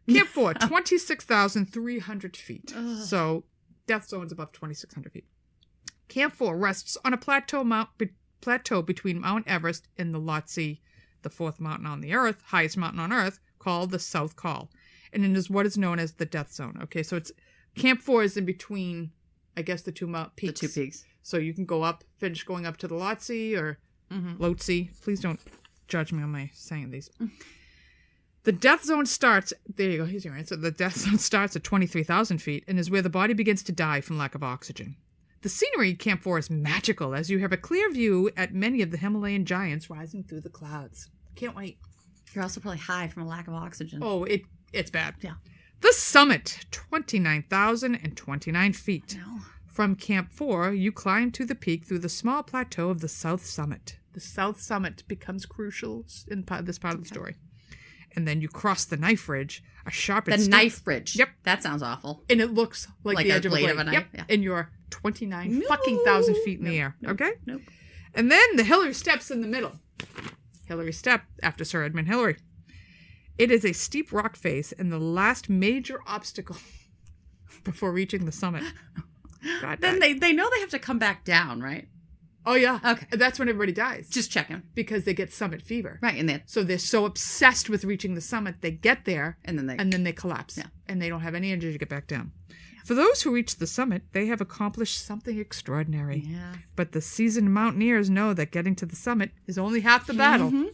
Speaker 2: Camp 4, 26,300 feet. So Death Zone's above 2,600 feet. Camp 4 rests on a plateau between Mount Everest and the Lhotse, the 4th mountain on the Earth, highest mountain on Earth, called the South Col. And it is what is known as the Death Zone. Okay, so it's Camp 4 is in between, I guess, the two peaks.
Speaker 3: The 2 peaks.
Speaker 2: So you can finish going up to the Lhotse or Lhotse. Please don't judge me on my saying these. The Death Zone starts, there you go, here's your answer. The Death Zone starts at 23,000 feet and is where the body begins to die from lack of oxygen. The scenery at Camp 4 is magical, as you have a clear view at many of the Himalayan giants rising through the clouds. Can't wait.
Speaker 3: You're also probably high from a lack of oxygen.
Speaker 2: Oh, it's bad.
Speaker 3: Yeah.
Speaker 2: The summit, 29,029 feet.
Speaker 3: No.
Speaker 2: From Camp 4, you climb to the peak through the small plateau of the South Summit. The South Summit becomes crucial in this part of the story. And then you cross the knife ridge, a sharp and steep...
Speaker 3: knife ridge?
Speaker 2: Yep.
Speaker 3: That sounds awful.
Speaker 2: And it looks like the edge of a blade.
Speaker 3: Of a knife?
Speaker 2: Yep.
Speaker 3: Yeah.
Speaker 2: And you're 29,000 feet in the air.
Speaker 3: Nope,
Speaker 2: okay?
Speaker 3: Nope.
Speaker 2: And then the Hillary Step's in the middle. Hillary Step, after Sir Edmund Hillary. It is a steep rock face and the last major obstacle before reaching the summit.
Speaker 3: Then they know they have to come back down, right?
Speaker 2: Oh, yeah.
Speaker 3: Okay.
Speaker 2: That's when everybody dies.
Speaker 3: Just checking.
Speaker 2: Because they get summit fever.
Speaker 3: Right.
Speaker 2: So they're so obsessed with reaching the summit, they get there
Speaker 3: and then
Speaker 2: they collapse.
Speaker 3: Yeah.
Speaker 2: And they don't have any energy to get back down. Yeah. For those who reach the summit, they have accomplished something extraordinary.
Speaker 3: Yeah.
Speaker 2: But the seasoned mountaineers know that getting to the summit is only half the battle. Mm-hmm.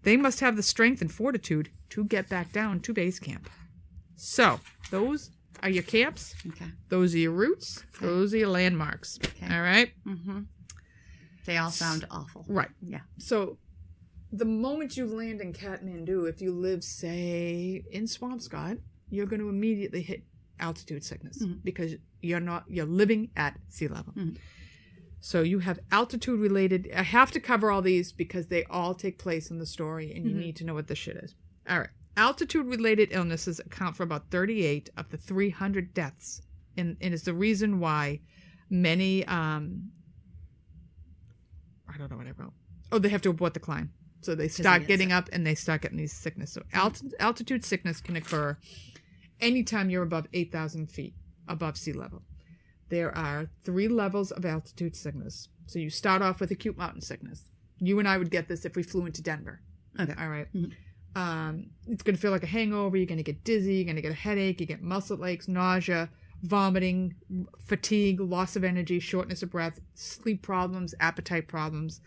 Speaker 2: They must have the strength and fortitude to get back down to base camp. So, those are your camps.
Speaker 3: Okay.
Speaker 2: Those are your routes. Okay. Those are your landmarks.
Speaker 3: Okay.
Speaker 2: All right?
Speaker 3: Mm-hmm. They all sound awful.
Speaker 2: Right.
Speaker 3: Yeah.
Speaker 2: So the moment you land in Kathmandu, if you live, say, in Swampscott, you're going to immediately hit altitude sickness because you're living at sea level. Mm-hmm. So you have altitude related. I have to cover all these because they all take place in the story and you need to know what this shit is. All right. Altitude related illnesses account for about 38 of the 300 deaths and is the reason why many, I don't know what I wrote. Oh, they have to abort the climb. So they start getting up and they start getting these sickness. So altitude sickness can occur anytime you're above 8,000 feet above sea level. There are 3 levels of altitude sickness. So you start off with acute mountain sickness. You and I would get this if we flew into Denver.
Speaker 3: Okay.
Speaker 2: All right. It's going to feel like a hangover. You're going to get dizzy. You're going to get a headache. You get muscle aches, nausea, vomiting, fatigue, loss of energy, shortness of breath, sleep problems, appetite problems.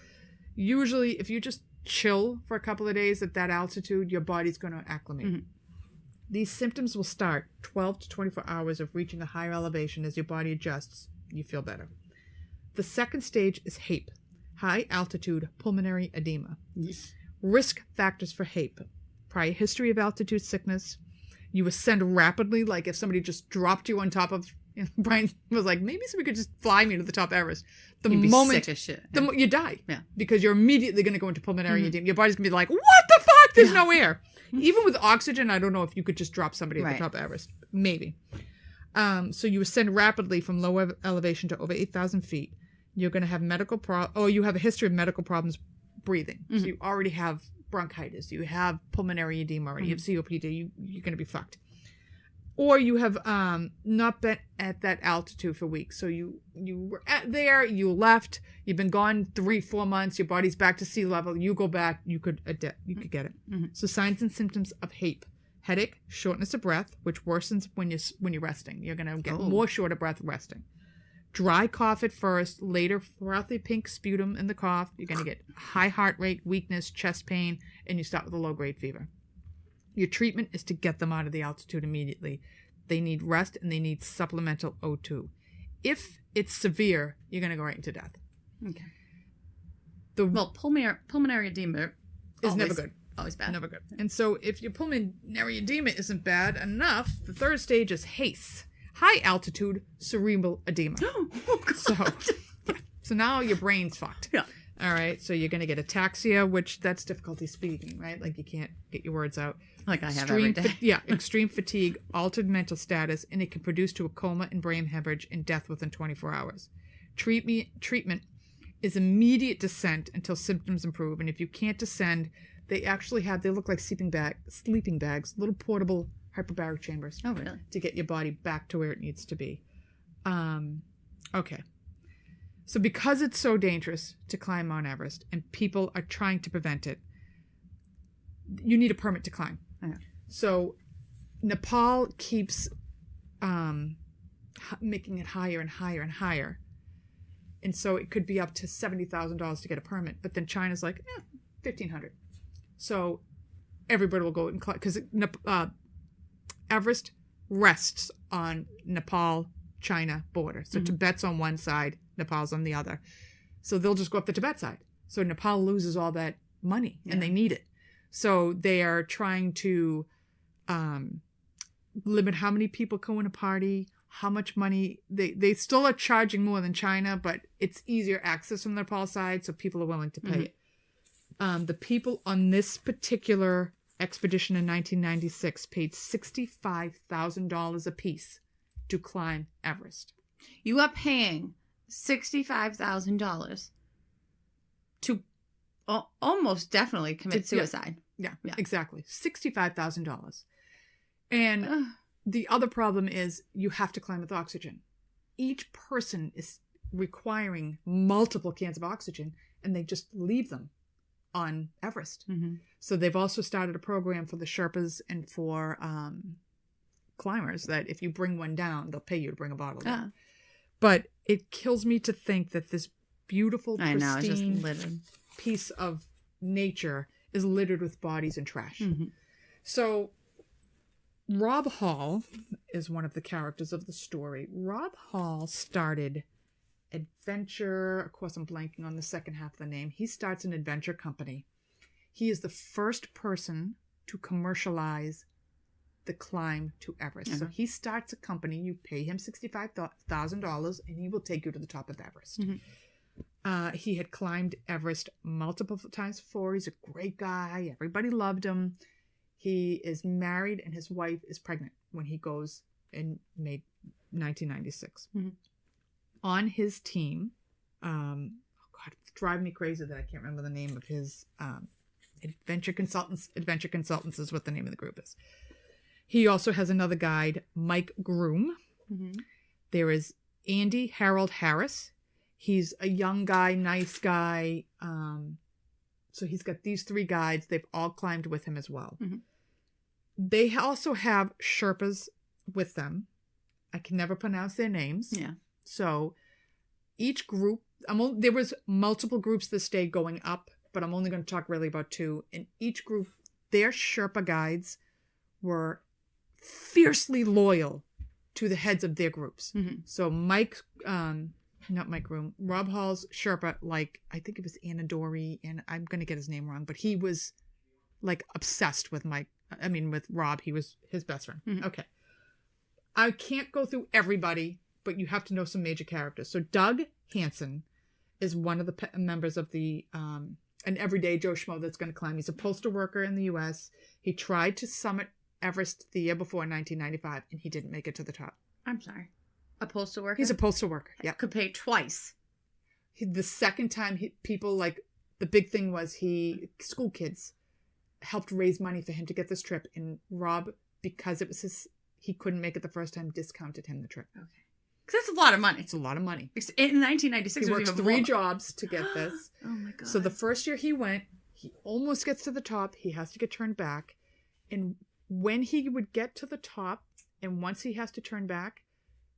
Speaker 2: Usually, if you just chill for a couple of days at that altitude, your body's going to acclimate. Mm-hmm. These symptoms will start 12 to 24 hours of reaching a higher elevation. As your body adjusts, you feel better. The second stage is HAPE, high altitude pulmonary edema.
Speaker 3: Yes.
Speaker 2: Risk factors for HAPE: prior history of altitude sickness. You ascend rapidly, like if somebody just dropped you on top of. Brian was like, maybe somebody could just fly me to the top of Everest. The
Speaker 3: You'd be
Speaker 2: moment
Speaker 3: sick as shit.
Speaker 2: you die, because you're immediately going to go into pulmonary edema. Your body's going to be like, what the fuck? There's no air. Even with oxygen, I don't know if you could just drop somebody at the top of Everest. Maybe. So you ascend rapidly from low elevation to over 8,000 feet. You're going to have you have a history of medical problems breathing. So you already have bronchitis. You have pulmonary edema already. You have COPD. You're going to be fucked. Or you have not been at that altitude for weeks. So you were there, you left, you've been gone 3-4 months, your body's back to sea level, you go back, you could get it. Mm-hmm. So signs and symptoms of HAPE: headache, shortness of breath, which worsens when you're resting. You're going to get more short of breath resting. Dry cough at first, later frothy pink sputum in the cough. You're going to get high heart rate, weakness, chest pain, and you start with a low-grade fever. Your treatment is to get them out of the altitude immediately. They need rest and they need supplemental O2. If it's severe, you're going to go right into death.
Speaker 3: Okay. Pulmonary edema
Speaker 2: is never good.
Speaker 3: Always bad.
Speaker 2: Never good. And so if your pulmonary edema isn't bad enough, the third stage is HACE, high altitude cerebral edema.
Speaker 3: Oh, God.
Speaker 2: So now your brain's fucked.
Speaker 3: Yeah.
Speaker 2: All right, so you're going to get ataxia, which that's difficulty speaking, right? Like you can't get your words out.
Speaker 3: Like I have every day.
Speaker 2: Extreme fatigue, altered mental status, and it can produce to a coma and brain hemorrhage and death within 24 hours. Treatment is immediate descent until symptoms improve, and if you can't descend, they look like sleeping bags, little portable hyperbaric chambers.
Speaker 3: Oh, really?
Speaker 2: To get your body back to where it needs to be. Okay. So because it's so dangerous to climb Mount Everest and people are trying to prevent it, you need a permit to climb.
Speaker 3: Okay.
Speaker 2: So Nepal keeps making it higher and higher and higher. And so it could be up to $70,000 to get a permit. But then China's like, $1,500. So everybody will go and climb. Because Everest rests on Nepal-China border. So Tibet's on one side, Nepal's on the other. So they'll just go up the Tibet side. So Nepal loses all that money and they need it. So they are trying to limit how many people go in a party, how much money. They still are charging more than China, but it's easier access from the Nepal side, so people are willing to pay it. The people on this particular expedition in 1996 paid $65,000 apiece to climb Everest.
Speaker 3: You are paying $65,000 to almost definitely commit suicide.
Speaker 2: Yeah, exactly. $65,000. And the other problem is you have to climb with oxygen. Each person is requiring multiple cans of oxygen, and they just leave them on Everest. Mm-hmm. So they've also started a program for the Sherpas and for climbers that if you bring one down, they'll pay you to bring a bottle down. But it kills me to think that this beautiful, pristine piece of nature is littered with bodies and trash. Mm-hmm. So Rob Hall is one of the characters of the story. Rob Hall started Adventure. Of course, I'm blanking on the second half of the name. He starts an adventure company. He is the first person to commercialize the climb to Everest. So he starts a company. You pay him $65,000 and he will take you to the top of Everest. He had climbed Everest multiple times before. He's a great guy. Everybody loved him. He is married and his wife is pregnant when he goes in May 1996. On his team, oh God, it's driving me crazy that I can't remember the name of his Adventure Consultants. Adventure Consultants is what the name of the group is. He also has another guide, Mike Groom. There is Andy Harold Harris. He's a young guy, nice guy. So he's got these three guides. They've all climbed with him as well. They also have Sherpas with them. I can never pronounce their names.
Speaker 3: Yeah.
Speaker 2: So each group, there was multiple groups this day going up, but I'm only going to talk really about two. In each group, their Sherpa guides were fiercely loyal to the heads of their groups. So not Mike Groom, Rob Hall's Sherpa, like, I think it was Anadori, and I'm going to get his name wrong, but he was like obsessed with with Rob. He was his best friend. Okay. I can't go through everybody, but you have to know some major characters. So Doug Hansen is one of the members of the an everyday Joe Schmo that's going to climb. He's a postal worker in the U.S. He tried to summit Everest the year before, 1995, and he didn't make it to the top.
Speaker 3: I'm sorry. A postal worker?
Speaker 2: He's a postal worker. Yeah.
Speaker 3: Could pay twice.
Speaker 2: The second time, people, like, the big thing was school kids helped raise money for him to get this trip. And Rob, because it was he couldn't make it the first time, discounted him the trip.
Speaker 3: Okay. Because that's a lot of money.
Speaker 2: It's a lot of money.
Speaker 3: In 1996,
Speaker 2: he works
Speaker 3: even
Speaker 2: 3
Speaker 3: more.
Speaker 2: jobs to get this.
Speaker 3: Oh my God.
Speaker 2: So the first year he went, he almost gets to the top. He has to get turned back. And when he would get to the top, and once he has to turn back,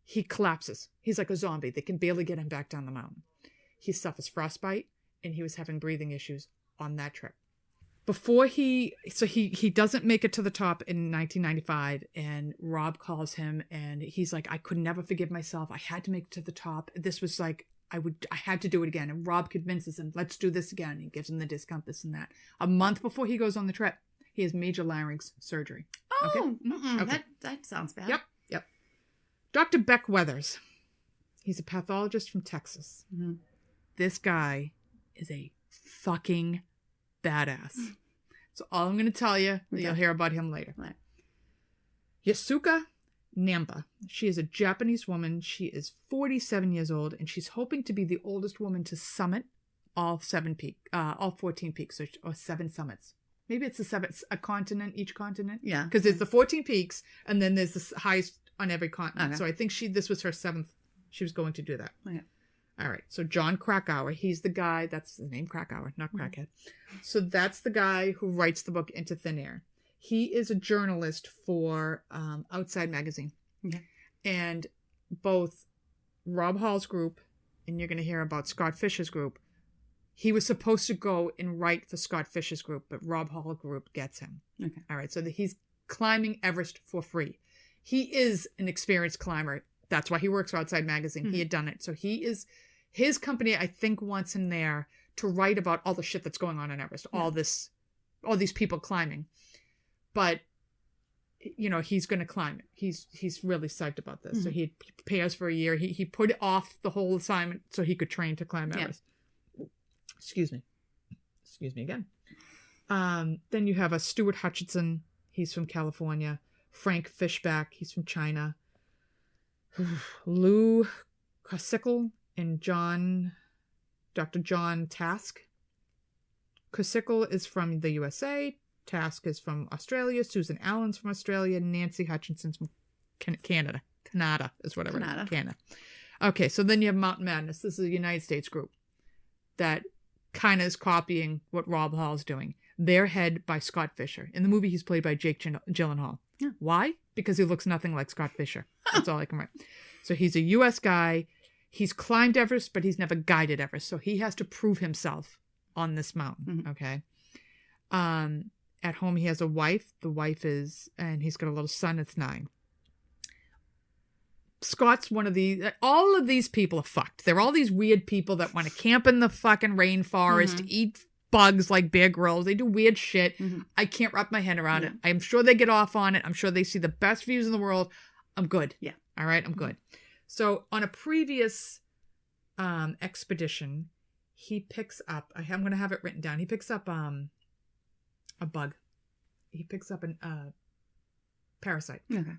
Speaker 2: he collapses. He's like a zombie. They can barely get him back down the mountain. He suffers frostbite, and he was having breathing issues on that trip. Before he doesn't make it to the top in 1995, and Rob calls him, and he's like, I could never forgive myself. I had to make it to the top. This was like, I had to do it again. And Rob convinces him, let's do this again. He gives him the discount, this and that. A month before he goes on the trip, he has major larynx surgery.
Speaker 3: Oh,
Speaker 2: okay? Okay.
Speaker 3: That sounds bad.
Speaker 2: Yep. Dr. Beck Weathers. He's a pathologist from Texas. This guy is a fucking badass. So all I'm going to tell you, you'll hear about him later.
Speaker 3: Right.
Speaker 2: Yasuka Namba. She is a Japanese woman. She is 47 years old, and she's hoping to be the oldest woman to summit all 14 peaks, or 7 summits. Maybe it's a continent, each continent. Yeah. Because there's the 14 peaks, and then there's the highest on every continent. Okay. So I think this was her 7th. She was going to do that. Okay. All right. So John Krakauer, he's the guy, that's the name, Krakauer, not crackhead. So that's the guy who writes the book Into Thin Air. He is a journalist for Outside Magazine. Okay. And both Rob Hall's group, and you're going to hear about Scott Fisher's group, he was supposed to go and write for Scott Fisher's group, but Rob Hall group gets him. Okay. All right. So he's climbing Everest for free. He is an experienced climber. That's why he works for Outside Magazine. He had done it. So his company, I think, wants him there to write about all the shit that's going on in Everest, all these people climbing. But, he's going to climb it. He's really psyched about this. So he prepares for a year. He put off the whole assignment so he could train to climb Everest. Excuse me again. Then you have a Stuart Hutchinson. He's from California. Frank Fishback. He's from China. Lou Kosickle and Dr. John Task. Kosickle is from the USA. Task is from Australia. Susan Allen's from Australia. Nancy Hutchinson's from Canada. Canada is whatever. Canada. Okay, so then you have Mountain Madness. This is a United States group that kind of is copying what Rob Hall's doing. They're head by Scott Fisher. In the movie, he's played by Jake Gyllenhaal. Yeah. Why? Because he looks nothing like Scott Fisher. That's all I can write. So he's a U.S. guy. He's climbed Everest, but he's never guided Everest. So he has to prove himself on this mountain. Okay. At home, he has a wife. The wife is, and he's got a little son. It's 9. Scott's one of the, all of these people are fucked. They're all these weird people that want to camp in the fucking rainforest, eat bugs like Bear Grylls. They do weird shit. I can't wrap my head around it. I'm sure they get off on it. I'm sure they see the best views in the world. I'm good.
Speaker 3: Yeah.
Speaker 2: All right, I'm good. So on a previous expedition, he picks up, I'm going to have it written down. He picks up a bug. He picks up a parasite.
Speaker 3: Okay.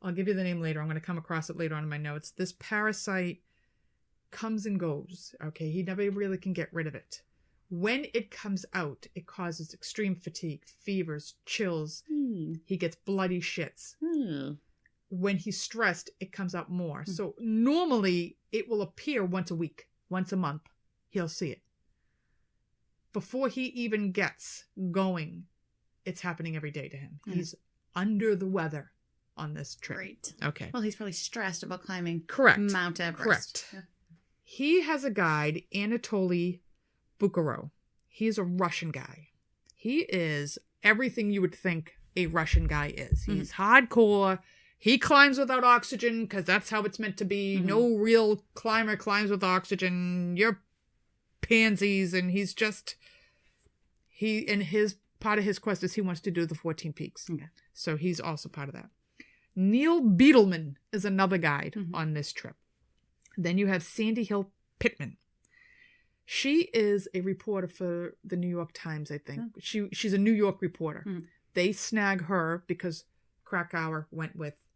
Speaker 2: I'll give you the name later. I'm going to come across it later on in my notes. This parasite comes and goes. Okay, he never really can get rid of it. When it comes out, it causes extreme fatigue, fevers, chills. He gets bloody shits. When he's stressed, it comes out more. So normally it will appear once a week, once a month. He'll see it. Before he even gets going, it's happening every day to him. He's under the weather on this trip.
Speaker 3: Great.
Speaker 2: Okay.
Speaker 3: Well, he's probably stressed about climbing
Speaker 2: Correct.
Speaker 3: Mount Everest.
Speaker 2: Correct. Yeah. He has a guide, Anatoly Bukharo. He's a Russian guy. He is everything you would think a Russian guy is. He's hardcore. He climbs without oxygen because that's how it's meant to be. No real climber climbs with oxygen. You're pansies. And he's just, part of his quest is he wants to do the 14 peaks.
Speaker 3: Okay.
Speaker 2: So he's also part of that. Neil Beetleman is another guide on this trip. Then you have Sandy Hill Pittman. She is a reporter for the New York Times, I think. She's a New York reporter. They snag her because Krakauer went with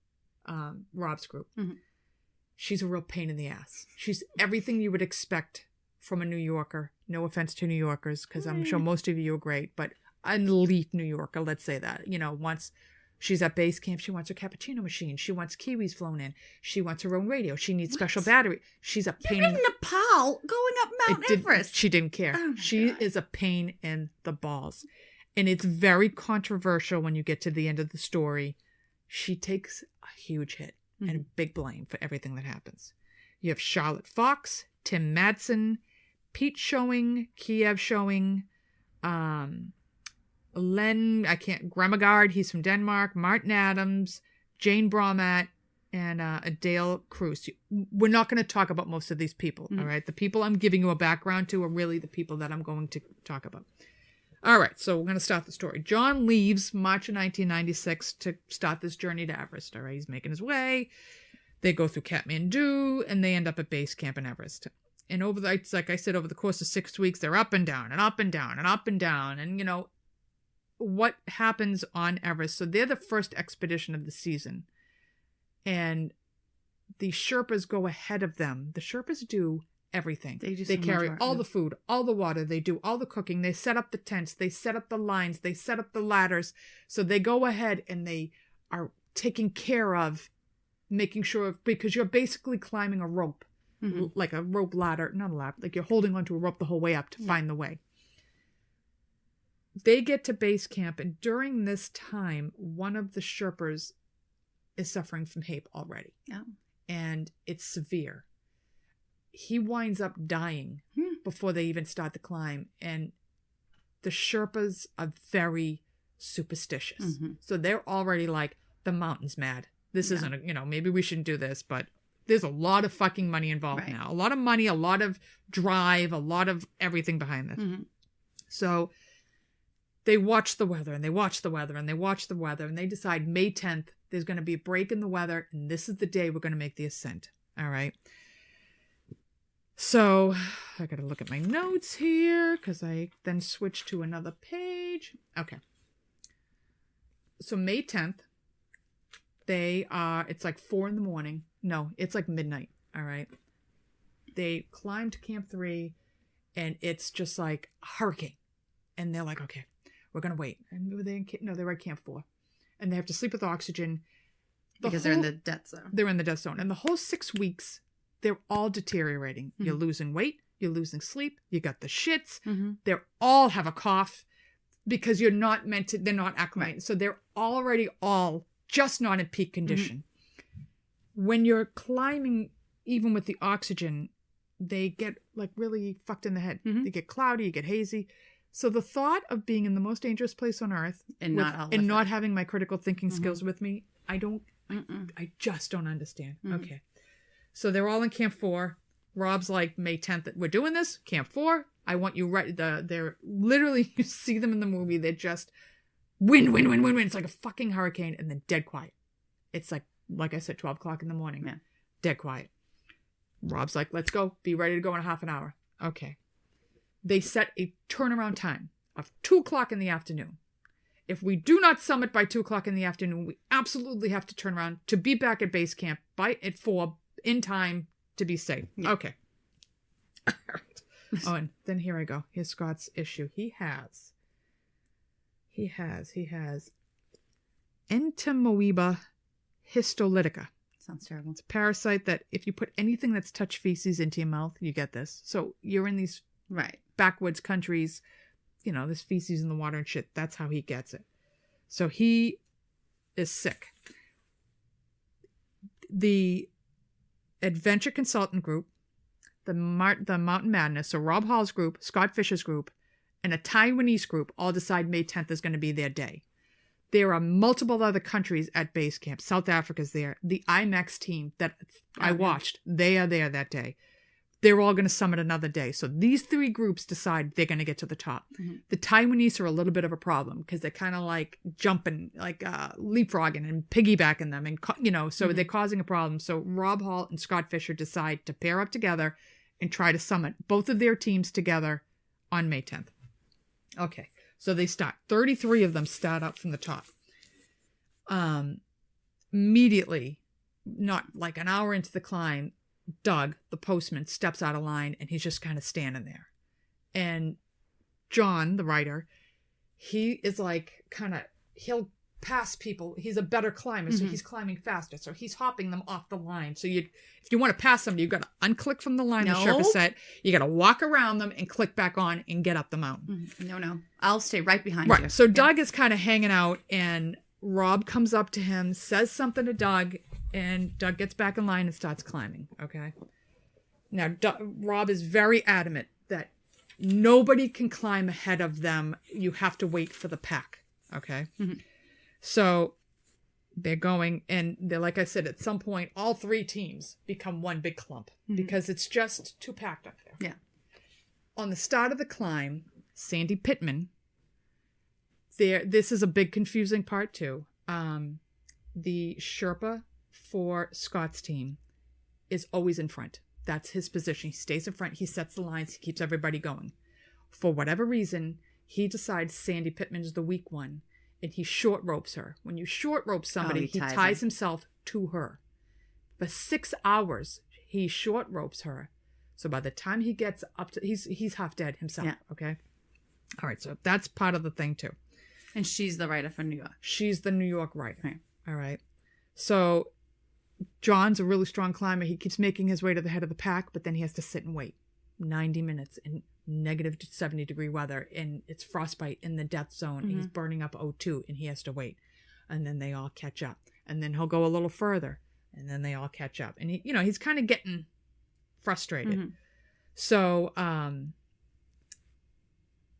Speaker 2: Rob's group. She's a real pain in the ass. She's everything you would expect from a New Yorker. No offense to New Yorkers, because I'm sure most of you are great, but an elite New Yorker, let's say that. You know, once she's at base camp, she wants her cappuccino machine. She wants kiwis flown in. She wants her own radio. She needs special battery. She's a pain.
Speaker 3: You're in Nepal going up Mount Everest.
Speaker 2: She didn't care.
Speaker 3: Oh
Speaker 2: She
Speaker 3: God.
Speaker 2: is a pain in the balls. And it's very controversial when you get to the end of the story. She takes a huge hit and a big blame for everything that happens. You have Charlotte Fox, Tim Madsen, Pete Showing, Kiev Showing, Len, Gramagard, he's from Denmark, Martin Adams, Jane Bromat, and Adele Cruz. We're not going to talk about most of these people, all right? The people I'm giving you a background to are really the people that I'm going to talk about. All right, so we're going to start the story. John leaves March of 1996 to start this journey to Everest, all right? He's making his way. They go through Kathmandu, and they end up at base camp in Everest. And it's like I said, over the course of 6 weeks, they're up and down and up and down and up and down. And, you know, what happens on Everest. So they're the first expedition of the season. And the Sherpas go ahead of them. The Sherpas do everything. They carry all the food, all the water. They do all the cooking. They set up the tents. They set up the lines. They set up the ladders. So they go ahead and they are taking care of making sure, because you're basically climbing a rope, like a rope ladder, not a ladder, like you're holding onto a rope the whole way up to find the way. They get to base camp, and during this time, one of the Sherpas is suffering from HAPE already.
Speaker 3: Oh.
Speaker 2: And it's severe. He winds up dying before they even start the climb. And the Sherpas are very superstitious. So they're already like, the mountain's mad. This isn't, maybe we shouldn't do this, but there's a lot of fucking money involved now. A lot of money, a lot of drive, a lot of everything behind this. So they watch the weather, and they watch the weather, and they watch the weather, and they decide May 10th, there's going to be a break in the weather, and this is the day we're going to make the ascent. All right. So I got to look at my notes here because I then switched to another page. Okay. So May 10th, it's like 4 a.m. No, it's like midnight. All right. They climb to Camp 3, and it's just like a hurricane. And they're like, okay, we're going to wait. And they're at Camp 4. And they have to sleep with oxygen.
Speaker 3: Because they're in the death zone.
Speaker 2: They're in the death zone. And the whole 6 weeks, they're all deteriorating. You're losing weight. You're losing sleep. You got the shits. They all have a cough because they're not acclimated. Right. So they're already all just not in peak condition. When you're climbing, even with the oxygen, they get like really fucked in the head. They get cloudy, you get hazy. So the thought of being in the most dangerous place on earth
Speaker 3: And
Speaker 2: and not having my critical thinking skills with me, I just don't understand. Okay. So they're all in Camp 4. Rob's like, May 10th, we're doing this. Camp 4. I want you right. They're literally, you see them in the movie. They're just wind. It's like a fucking hurricane, and then dead quiet. It's like I said, 12 o'clock in the morning.
Speaker 3: Yeah.
Speaker 2: Dead quiet. Rob's like, let's go. Be ready to go in a half an hour. Okay. They set a turnaround time of 2 o'clock in the afternoon. If we do not summit by 2 o'clock in the afternoon, we absolutely have to turn around to be back at base camp at 4 in time to be safe. Yeah. Okay. All right. Oh, and then here I go. Here's Scott's issue. He has Entamoeba histolytica.
Speaker 3: Sounds terrible.
Speaker 2: It's a parasite that if you put anything that's touch feces into your mouth, you get this. So you're in these backwoods countries, there's feces in the water and shit. That's how he gets it. So he is sick. The Adventure Consultant Group, the Mountain Madness, so Rob Hall's group, Scott Fisher's group, and a Taiwanese group all decide May 10th is going to be their day. There are multiple other countries at base camp. South Africa's there. The IMAX team that I watched, they are there that day. They're all going to summit another day. So these 3 groups decide they're going to get to the top. Mm-hmm. The Taiwanese are a little bit of a problem because they're kind of like jumping, like leapfrogging and piggybacking them. And, so they're causing a problem. So Rob Hall and Scott Fisher decide to pair up together and try to summit both of their teams together on May 10th. Okay. So they start. 33 of them start up from the top. Immediately, not like an hour into the climb, Doug, the postman, steps out of line and he's just kind of standing there. And John, the writer, he is like he'll pass people. He's a better climber, so he's climbing faster. So he's hopping them off the line. So if you want to pass somebody, you've got to unclick from the line the Sherpa set. You got to walk around them and click back on and get up the mountain.
Speaker 3: No. I'll stay right behind you.
Speaker 2: So Doug is kind of hanging out and Rob comes up to him, says something to Doug, and Doug gets back in line and starts climbing. Okay. Now, Rob is very adamant that nobody can climb ahead of them. You have to wait for the pack. Okay. Mm-hmm. So they're going, and they're, like I said, at some point, all 3 teams become one big clump because it's just too packed up there.
Speaker 3: Yeah.
Speaker 2: On the start of the climb, Sandy Pittman, this is a big confusing part too. The Sherpa for Scott's team is always in front. That's his position. He stays in front. He sets the lines. He keeps everybody going. For whatever reason, he decides Sandy Pittman is the weak one. And he short ropes her. When you short rope somebody, he ties himself to her. For 6 hours, he short ropes her. So by the time he gets up to, he's half dead himself. Yeah. Okay. All right. So that's part of the thing too.
Speaker 3: And she's the writer for New York.
Speaker 2: She's the New York writer. Right. All right. So John's a really strong climber. He keeps making his way to the head of the pack, but then he has to sit and wait 90 minutes in negative 70 degree weather, and it's frostbite in the death zone, and he's burning up O2, and he has to wait. And then they all catch up. And then he'll go a little further, and then they all catch up. And he's kind of getting frustrated. So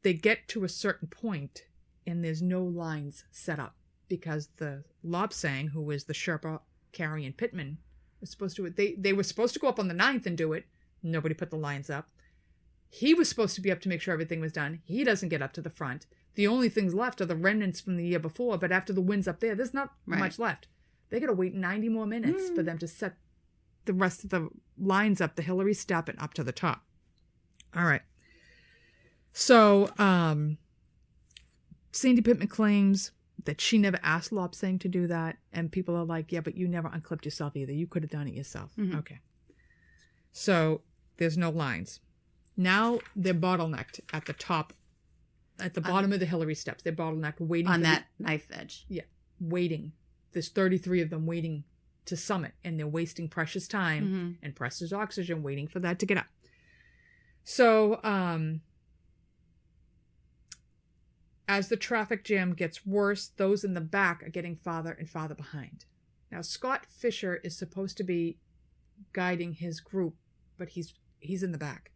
Speaker 2: they get to a certain point, and there's no lines set up because the Lobsang, who is the Sherpa carrying Pittman, was supposed to. They were supposed to go up on the 9th and do it. Nobody put the lines up. He was supposed to be up to make sure everything was done. He doesn't get up to the front. The only things left are the remnants from the year before, but after the wind's up there's not much left. They got to wait 90 more minutes for them to set the rest of the lines up, the Hillary step, and up to the top. All right. So Sandy Pittman claims that she never asked Lobsang to do that, and people are like, yeah, but you never unclipped yourself either. You could have done it yourself. Okay. So there's no lines. Now they're bottlenecked at the top, at the bottom of the Hillary steps. They're bottlenecked, waiting
Speaker 3: on that knife edge.
Speaker 2: Yeah, waiting. There's 33 of them waiting to summit, and they're wasting precious time and precious oxygen waiting for that to get up. So, as the traffic jam gets worse, those in the back are getting farther and farther behind. Now, Scott Fisher is supposed to be guiding his group, but he's in the back.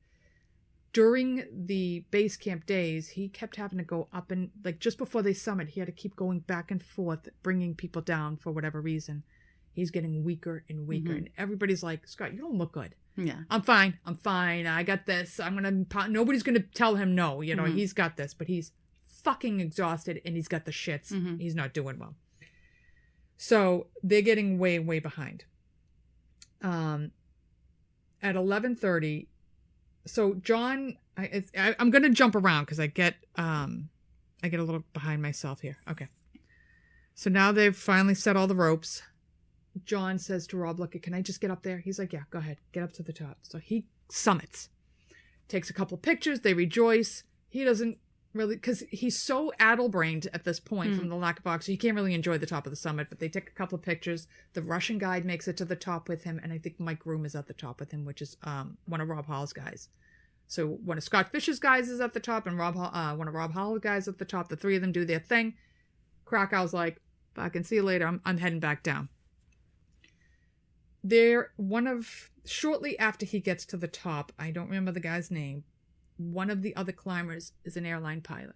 Speaker 2: during the base camp days, he kept having to go up and, like, just before they summit, he had to keep going back and forth, bringing people down for whatever reason. He's getting weaker and weaker. And everybody's like, Scott, you don't look good.
Speaker 3: Yeah.
Speaker 2: I'm fine. I got this. Nobody's going to tell him no. You know, he's got this. But he's fucking exhausted and he's got the shits. He's not doing well. So they're getting way, way behind. At 11:30, so John, I'm going to jump around because I get a little behind myself here. Okay. So now they've finally set all the ropes. John says to Rob, look, can I just get up there? He's like, yeah, go ahead. Get up to the top. So he summits. Takes a couple pictures. They rejoice. He doesn't really, because he's so addle-brained at this point from the lack of oxygen. He can't really enjoy the top of the summit, but they take a couple of pictures. The Russian guide makes it to the top with him, and I think Mike Groom is at the top with him, which is one of Rob Hall's guys. So one of Scott Fisher's guys is at the top, and one of Rob Hall's guys at the top. The three of them do their thing. Krakow's like, fucking see you later. I'm heading back down. Shortly after he gets to the top, I don't remember the guy's name, one of the other climbers is an airline pilot.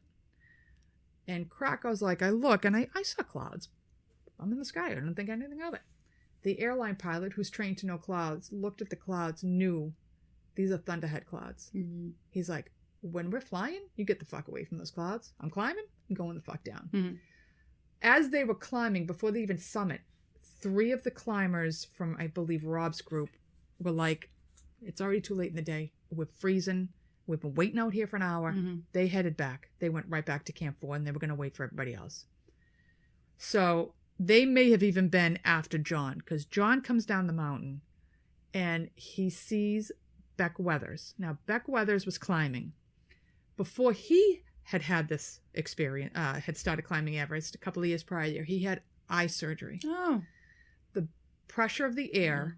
Speaker 2: And Krakow's like, I look and I saw clouds. I'm in the sky. I don't think anything of it. The airline pilot, who's trained to know clouds, looked at the clouds, knew these are thunderhead clouds. He's like, when we're flying, you get the fuck away from those clouds. I'm climbing, I'm going the fuck down. As they were climbing, before they even summit, 3 of the climbers from, I believe, Rob's group were like, it's already too late in the day. We're freezing. We've been waiting out here for an hour. They headed back. They went right back to Camp 4, and they were going to wait for everybody else. So they may have even been after John, because John comes down the mountain, and he sees Beck Weathers. Now, Beck Weathers was climbing. Before he had this experience, had started climbing Everest a couple of years prior, he had eye surgery.
Speaker 3: Oh.
Speaker 2: The pressure of the air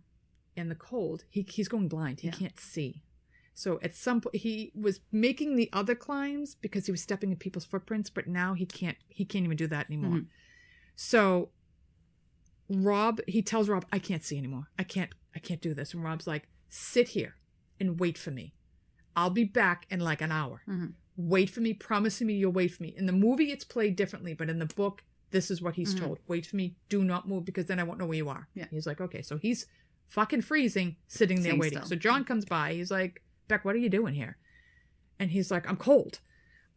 Speaker 2: and the cold, he's going blind. He can't see. So at some point, he was making the other climbs because he was stepping in people's footprints, but now he can't even do that anymore. So he tells Rob, I can't see anymore. I can't do this. And Rob's like, sit here and wait for me. I'll be back in like an hour. Wait for me. Promise me you'll wait for me. In the movie, it's played differently, but in the book, this is what he's told. Wait for me. Do not move because then I won't know where you are. Yeah. He's like, okay. So he's fucking freezing, sitting there waiting. Still. So John comes by. He's like, Beck, what are you doing here? And he's like, I'm cold.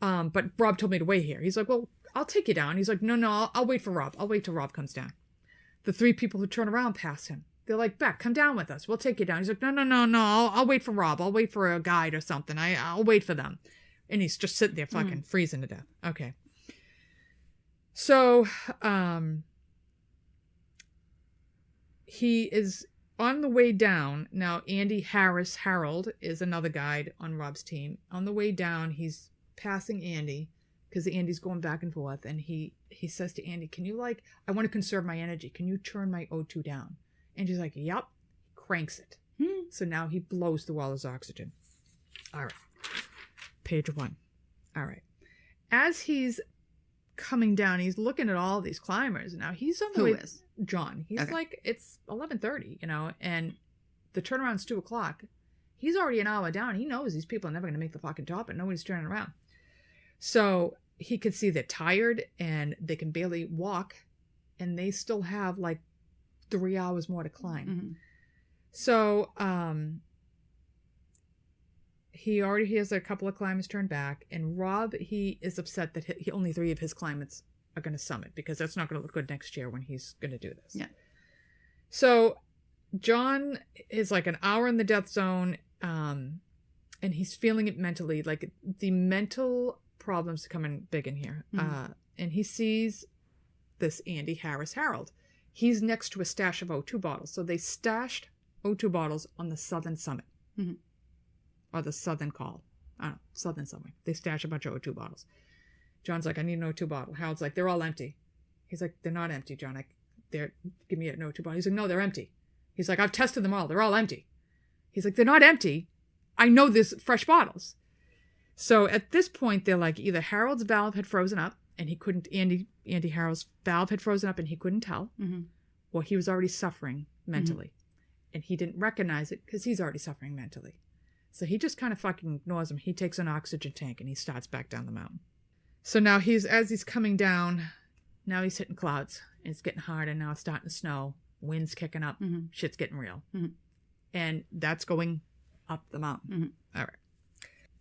Speaker 2: But Rob told me to wait here. He's like, well, I'll take you down. He's like, no, I'll wait for Rob. I'll wait till Rob comes down. The 3 people who turn around pass him. They're like, Beck, come down with us. We'll take you down. He's like, no. I'll wait for Rob. I'll wait for a guide or something. I'll wait for them. And he's just sitting there fucking freezing to death. Okay. So, he is on the way down. Now, Andy Harold is another guide on Rob's team. On the way down, he's passing Andy because Andy's going back and forth. And he says to Andy, can you I want to conserve my energy. Can you turn my O2 down? Andy's like, yep. Cranks it. So now he blows through all his oxygen. All right. Page 1. All right. As he's coming down, he's looking at all these climbers. Now he's on the way. Is? John. He's like, it's 11:30, and the turnaround's 2:00. He's already an hour down. He knows these people are never going to make the fucking top, and nobody's turning around. So he could see they're tired and they can barely walk, and they still have 3 hours more to climb. So he already hears a couple of climbers turn back, and Rob, he is upset that only 3 of his climbers are going to summit because that's not going to look good next year when he's going to do this. Yeah. So John is like an hour in the death zone, and he's feeling it mentally. The mental problems coming big in here. And he sees this Andy Harold. He's next to a stash of O2 bottles. So they stashed O2 bottles on the southern summit. Or the southern call. I don't know, southern somewhere. They stash a bunch of O2 bottles. John's like, I need an O2 bottle. Harold's like, they're all empty. He's like, they're not empty, John. Give me an O2 bottle. He's like, no, they're empty. He's like, I've tested them all. They're all empty. He's like, they're not empty. I know there's fresh bottles. So at this point, they're like, either Harold's valve had frozen up and he couldn't, Andy Harold's valve had frozen up and he couldn't tell, or he was already suffering mentally. And he didn't recognize it because he's already suffering mentally. So he just kind of fucking ignores him. He takes an oxygen tank and he starts back down the mountain. So now as he's coming down, now he's hitting clouds. It's getting hard, and now it's starting to snow. Wind's kicking up.
Speaker 3: Mm-hmm.
Speaker 2: Shit's getting real.
Speaker 3: Mm-hmm.
Speaker 2: And that's going up the mountain.
Speaker 3: Mm-hmm.
Speaker 2: All right.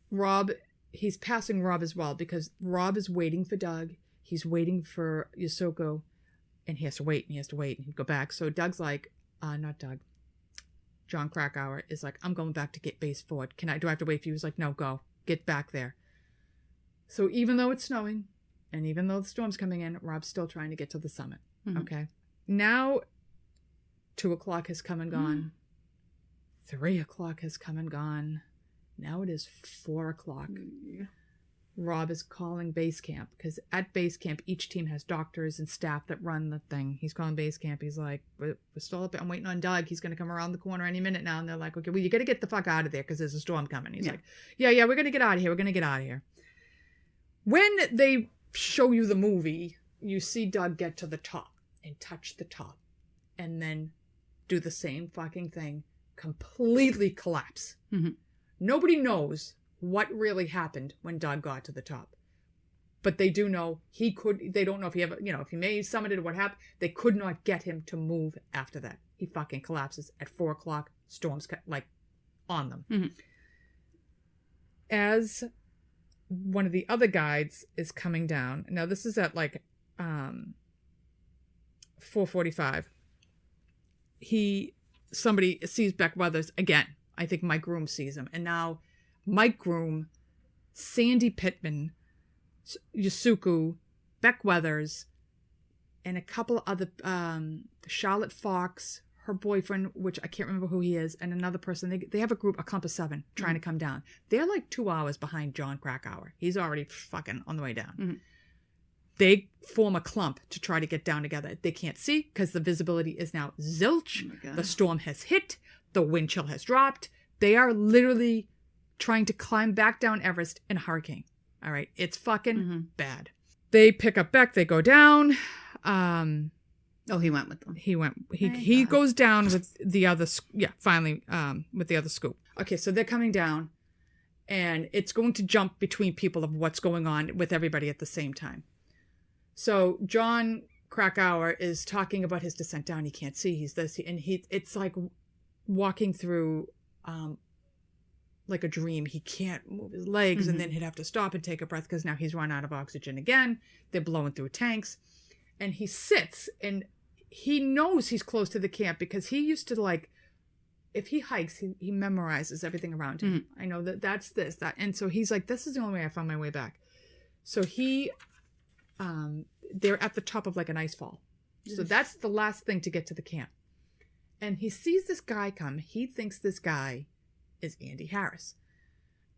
Speaker 2: Rob, he's passing Rob as well because Rob is waiting for Doug. He's waiting for Yasuko, and he has to wait, and he has to wait, and he'd go back. So Doug's like, not Doug. John Krakauer is like, I'm going back to get base forward. Do I have to wait for you? He's like, no, go. Get back there. So even though it's snowing, and even though the storm's coming in, Rob's still trying to get to the summit. Mm-hmm. Okay. Now, 2 o'clock has come and gone. 3 o'clock has come and gone. Now it is 4 o'clock. Rob is calling base camp because at base camp, each team has doctors and staff that run the thing. He's calling base camp. He's like, we're still up. I'm waiting on Doug. He's going to come around the corner any minute now. And they're like, okay, well, you got to get the fuck out of there because there's a storm coming. He's like, yeah, we're going to get out of here. We're going to get out of here. When they show you the movie, you see Doug get to the top and touch the top and then do the same fucking thing, completely collapse.
Speaker 3: Mm-hmm.
Speaker 2: Nobody knows what really happened when Doug got to the top. But they do know they don't know if he ever, if he may have summited or what happened. They could not get him to move after that. He fucking collapses at 4 o'clock, storms on them.
Speaker 3: Mm-hmm.
Speaker 2: As one of the other guides is coming down. Now this is at 4:45. Somebody sees Beck Weathers again. I think Mike Groom sees him. And now Mike Groom, Sandy Pittman, Yasuko, Beck Weathers, and a couple of other, Charlotte Fox, her boyfriend, which I can't remember who he is, and another person. They have a clump of 7 trying to come down. They're like 2 hours behind John Krakauer. He's already fucking on the way down.
Speaker 3: Mm-hmm.
Speaker 2: They form a clump to try to get down together. They can't see because the visibility is now zilch.
Speaker 3: Oh
Speaker 2: the storm has hit. The wind chill has dropped. They are literally trying to climb back down Everest in a hurricane. All right. It's fucking bad. They pick up Beck. They go down.
Speaker 3: He went with them.
Speaker 2: He goes down with the other, finally, with the other scoop. Okay, so they're coming down, and it's going to jump between people of what's going on with everybody at the same time. So John Krakauer is talking about his descent down. He can't see. He's this, and it's like walking through, like a dream. He can't move his legs, and then he'd have to stop and take a breath because now he's run out of oxygen again. They're blowing through tanks. And he sits, and he knows he's close to the camp because he used to, if he hikes, he memorizes everything around him. I know that's this, that. And so he's like, this is the only way I found my way back. So they're at the top of an ice fall. So that's the last thing to get to the camp. And he sees this guy come. He thinks this guy is Andy Harris.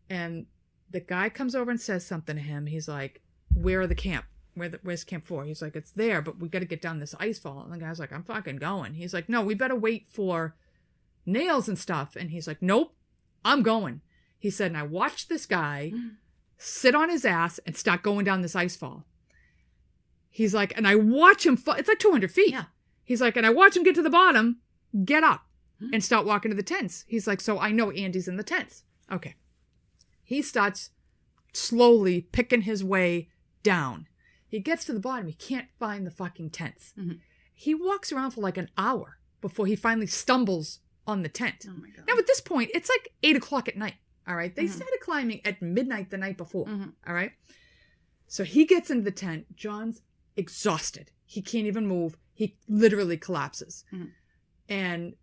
Speaker 2: And the guy comes over and says something to him. He's like, where are the camp? Where's Camp 4? He's like, it's there, but we got to get down this ice fall. And the guy's like, I'm fucking going. He's like, no, we better wait for nails and stuff. And he's like, nope, I'm going. He said, and I watched this guy sit on his ass and start going down this ice fall. He's like, and I watch him fall. It's like 200 feet.
Speaker 3: Yeah.
Speaker 2: He's like, and I watch him get to the bottom, get up, and start walking to the tents. He's like, so I know Andy's in the tents. Okay. He starts slowly picking his way down. He gets to the bottom. He can't find the fucking tents. He walks around for an hour before he finally stumbles on the tent.
Speaker 3: Oh my God.
Speaker 2: Now, at this point, it's 8 o'clock at night. All right. They started climbing at midnight the night before. All right. So he gets into the tent. John's exhausted. He can't even move. He literally collapses. And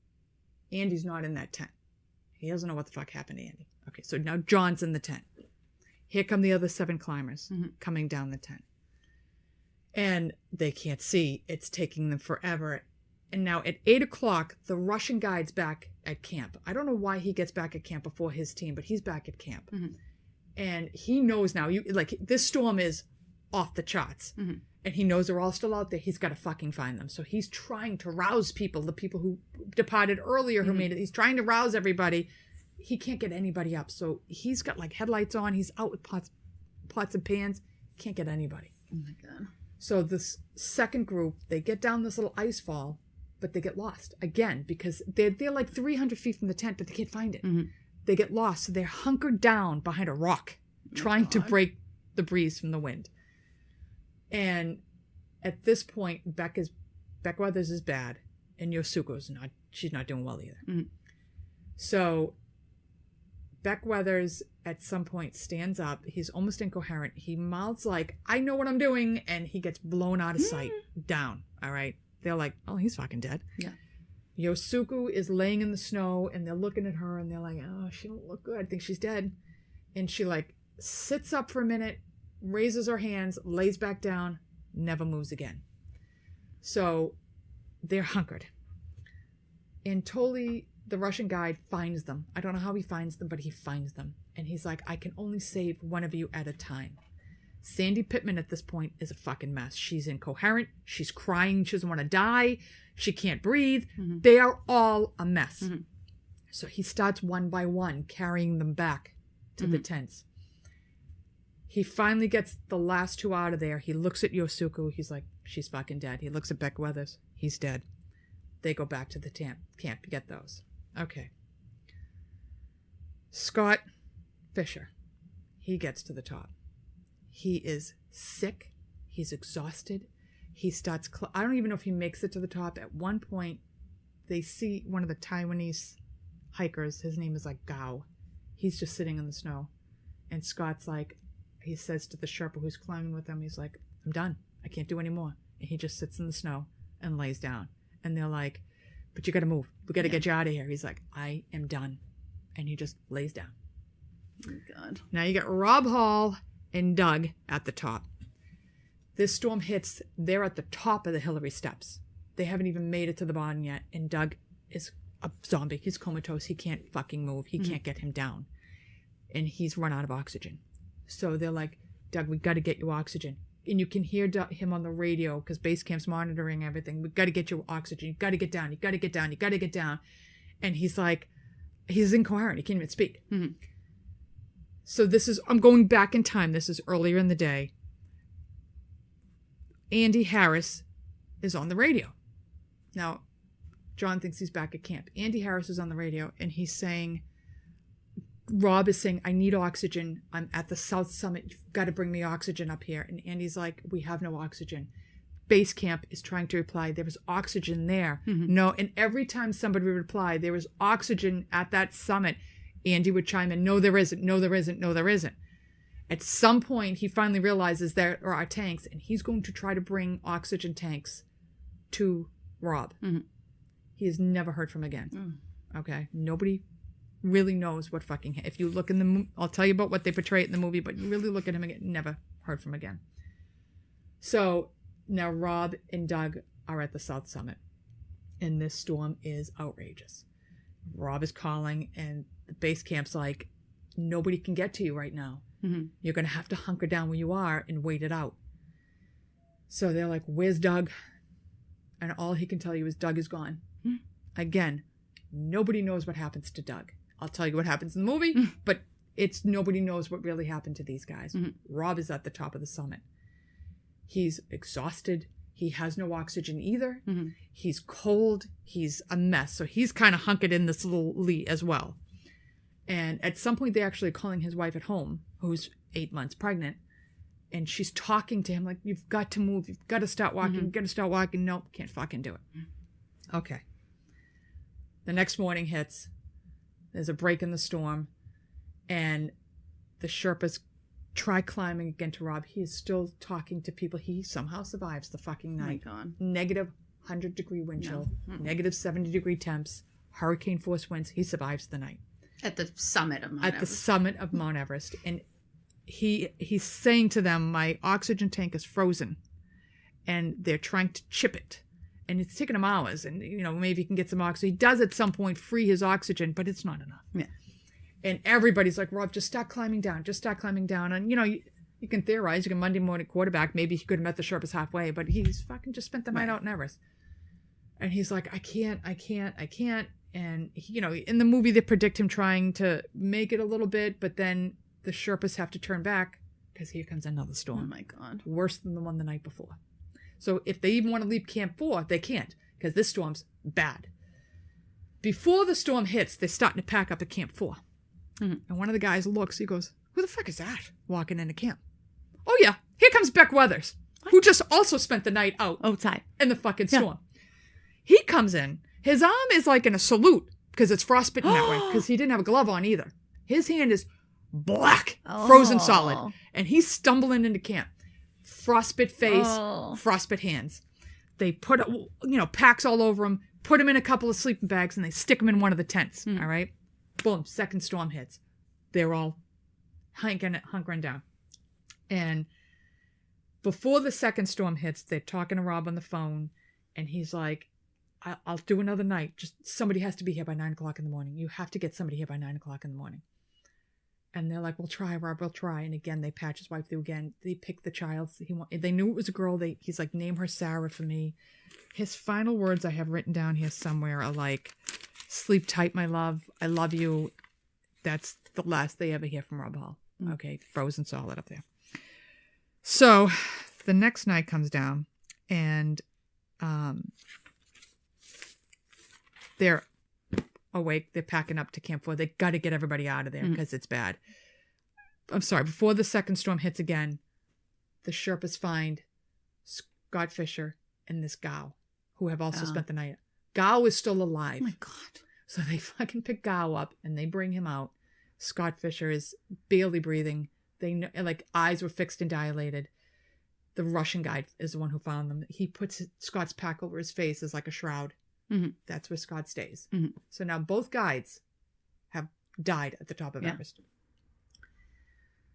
Speaker 2: Andy's not in that tent. He doesn't know what the fuck happened to Andy. Okay. So now John's in the tent. Here come the other 7 climbers coming down the tent. And they can't see. It's taking them forever. And now at 8 o'clock, the Russian guide's back at camp. I don't know why he gets back at camp before his team, but he's back at camp. And he knows now, this storm is off the charts. And he knows they're all still out there. He's got to fucking find them. So he's trying to rouse people, the people who departed earlier who made it. He's trying to rouse everybody. He can't get anybody up. So he's got headlights on. He's out with pots and pans. Can't get anybody.
Speaker 3: Oh my God.
Speaker 2: So this second group, they get down this little ice fall, but they get lost again because they're 300 feet from the tent, but they can't find it. they get lost. So they're hunkered down behind a rock, trying to break the breeze from the wind. And at this point, Beck Weathers is bad, and Yosuko's she's not doing well either.
Speaker 3: Mm-hmm.
Speaker 2: So Beck Weathers at some point stands up. He's almost incoherent. He mouths like, I know what I'm doing, and he gets blown out of sight, down. All right. They're like, oh, he's fucking dead.
Speaker 3: Yeah.
Speaker 2: Yosuko is laying in the snow, and they're looking at her, and they're like, oh, she don't look good. I think she's dead. And she like sits up for a minute, raises her hands, lays back down, never moves again. So they're hunkered. And Toli, the Russian guide, finds them. I don't know how he finds them, but he finds them. And he's like, I can only save one of you at a time. Sandy Pittman at this point is a fucking mess. She's incoherent. She's crying. She doesn't want to die. She can't breathe.
Speaker 3: Mm-hmm.
Speaker 2: They are all a mess.
Speaker 3: Mm-hmm.
Speaker 2: So he starts one by one carrying them back to the tents. He finally gets the last two out of there. He looks at Yosuko. He's like, she's fucking dead. He looks at Beck Weathers. He's dead. They go back to the camp. Get those. Okay. Scott Fisher. He gets to the top. He is sick. He's exhausted. He starts... I don't even know if he makes it to the top. At one point, they see one of the Taiwanese hikers. His name is like Gao. He's just sitting in the snow. And Scott's like... He says to the Sherpa who's climbing with him, he's like, I'm done. I can't do any more. And he just sits in the snow and lays down. And they're like, but you got to move. We got to get you out of here. He's like, I am done. And he just lays down.
Speaker 3: Oh, God.
Speaker 2: Now you got Rob Hall and Doug at the top. This storm hits. They're at the top of the Hillary steps. They haven't even made it to the bottom yet. And Doug is a zombie. He's comatose. He can't fucking move. He can't get him down. And he's run out of oxygen. So they're like, Doug, we got to get you oxygen. And you can hear him on the radio because base camp's monitoring everything. We got to get you oxygen. You got to get down. You got to get down. You got to get down. And he's like, he's incoherent. He can't even speak.
Speaker 3: Mm-hmm.
Speaker 2: So I'm going back in time. This is earlier in the day. Andy Harris is on the radio. Now, John thinks he's back at camp. Andy Harris is on the radio and he's saying, Rob is saying, I need oxygen. I'm at the South Summit. You've got to bring me oxygen up here. And Andy's like, we have no oxygen. Base camp is trying to reply, there was oxygen there.
Speaker 3: Mm-hmm.
Speaker 2: No. And every time somebody would reply, there was oxygen at that summit, Andy would chime in, no, there isn't. No, there isn't. No, there isn't. At some point, he finally realizes there are tanks, and he's going to try to bring oxygen tanks to Rob.
Speaker 3: Mm-hmm.
Speaker 2: He is never heard from again.
Speaker 3: Mm.
Speaker 2: Okay? Nobody really knows what fucking... If you look in the... I'll tell you about what they portray it in the movie, but you really look at him again, never heard from again. So, now Rob and Doug are at the South Summit, and this storm is outrageous. Rob is calling, and the base camp's like, nobody can get to you right now.
Speaker 3: Mm-hmm.
Speaker 2: You're going to have to hunker down where you are and wait it out. So they're like, where's Doug? And all he can tell you is Doug is gone. Mm-hmm. Again, nobody knows what happens to Doug. I'll tell you what happens in the movie, but nobody knows what really happened to these guys.
Speaker 3: Mm-hmm.
Speaker 2: Rob is at the top of the summit. He's exhausted. He has no oxygen either.
Speaker 3: Mm-hmm.
Speaker 2: He's cold. He's a mess. So he's kind of hunkered in this little lee as well. And at some point, they're actually calling his wife at home, who's 8 months pregnant. And she's talking to him like, you've got to move. You've got to start walking.
Speaker 3: Mm-hmm.
Speaker 2: You've got to start walking. Nope, can't fucking do it. Okay. The next morning hits. There's a break in the storm. And the Sherpas try climbing again to Rob. He is still talking to people. He somehow survives the fucking night.
Speaker 3: Oh my God.
Speaker 2: Negative 100-degree wind chill.
Speaker 3: No.
Speaker 2: Negative 70-degree temps. Hurricane force winds. He survives the night.
Speaker 3: At the summit of Mount Everest.
Speaker 2: At the summit of Mount Everest. And he's saying to them, my oxygen tank is frozen. And they're trying to chip it. And it's taking him hours. And, maybe he can get some oxygen. He does at some point free his oxygen, but it's not enough.
Speaker 3: Yeah.
Speaker 2: And everybody's like, Rob, just start climbing down. Just start climbing down. And, you can theorize. You can Monday morning quarterback. Maybe he could have met the Sherpas halfway. But he's fucking just spent the night out in Everest. And he's like, I can't. And, in the movie, they predict him trying to make it a little bit. But then the Sherpas have to turn back because here comes another storm.
Speaker 3: Oh, my God.
Speaker 2: Worse than the one the night before. So if they even want to leave Camp 4, they can't because this storm's bad. Before the storm hits, they're starting to pack up at Camp 4. And one of the guys looks, he goes, who the fuck is that walking into camp? Oh yeah, here comes Beck Weathers, who just also spent the night outside in the fucking storm. He comes in, his arm is like in a salute because it's frostbitten that way because he didn't have a glove on either. His hand is black, frozen solid, and he's stumbling into camp. Frostbit face, frostbit hands. They put, packs all over him, put him in a couple of sleeping bags, and they stick him in one of the tents. All right? Boom, second storm hits. They're all hunkering down. And before the second storm hits, they're talking to Rob on the phone, and he's like, I'll do another night. Just somebody has to be here by 9 o'clock in the morning. You have to get somebody here by 9 o'clock in the morning. And they're like, we'll try, Rob, we'll try. And again, they patch his wife through again. They picked the child. They knew it was a girl. He's like, name her Sarah for me. His final words I have written down here somewhere are like, sleep tight, my love. I love you. That's the last they ever hear from Rob Hall. Okay, frozen solid up there. So the next night comes down, and they're awake. They're packing up to Camp 4. They got to get everybody out of there because it's bad. I'm sorry. Before the second storm hits again, the Sherpas find Scott Fisher and this Gow, who have also spent the night. Gow is still alive.
Speaker 3: Oh my God.
Speaker 2: So they fucking pick Gow up and they bring him out. Scott Fisher is barely breathing. They know, like, eyes were fixed and dilated. The Russian guy is the one who found them. He puts Scott's pack over his face as like a shroud. That's where Scott stays. So now both guides have died at the top of Everest.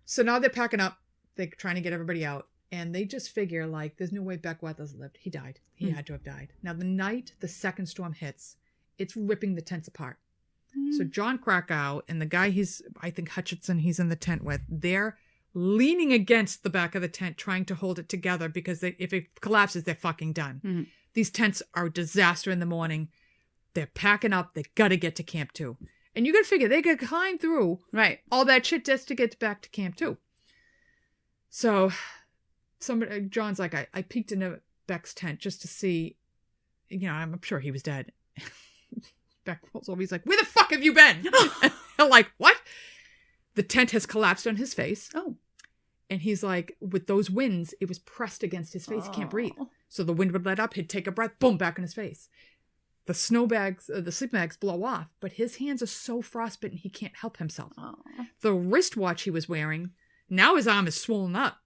Speaker 2: So now they're packing up. They're trying to get everybody out. And they just figure, like, there's no way Beck Weathers lived. He died. He had to have died. Now, the night the second storm hits, it's ripping the tents apart. So John Krakow and the guy I think Hutchinson, he's in the tent with, they're leaning against the back of the tent trying to hold it together because if it collapses, they're fucking done. These tents are a disaster in the morning. They're packing up. They got to get to Camp 2. And you got to figure they could climb through all that shit just to get back to Camp 2. So John's like, I peeked into Beck's tent just to see, I'm sure he was dead. Beck rolls over. He's like, where the fuck have you been? I'm like, what? The tent has collapsed on his face. And he's like, with those winds, it was pressed against his face. He can't breathe. So the wind would let up. He'd take a breath. Boom, back in his face. The snow bags, the sleep bags blow off. But his hands are so frostbitten, he can't help himself. The wristwatch he was wearing, now his arm is swollen up.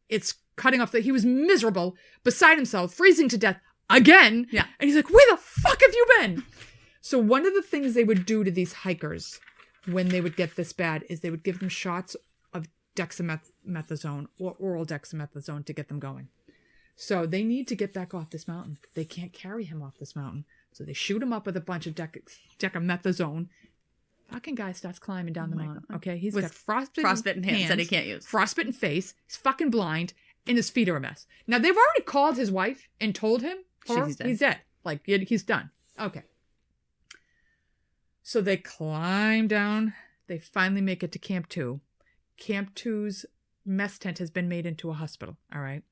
Speaker 2: It's cutting off. He was miserable, beside himself, freezing to death again. And he's like, where the fuck have you been? So one of the things they would do to these hikers when they would get this bad is they would give them shots of dexamethasone or oral dexamethasone to get them going. So they need to get back off this mountain. They can't carry him off this mountain. So they shoot him up with a bunch of dexamethasone. Fucking guy starts climbing down the mountain. God. Okay, he's got frostbitten hands
Speaker 3: that he can't use.
Speaker 2: Frostbitten face. He's fucking blind, and his feet are a mess. Now they've already called his wife and told him he's dead. Like he's done. Okay. So they climb down. They finally make it to Camp 2. Camp 2's mess tent has been made into a hospital. All right.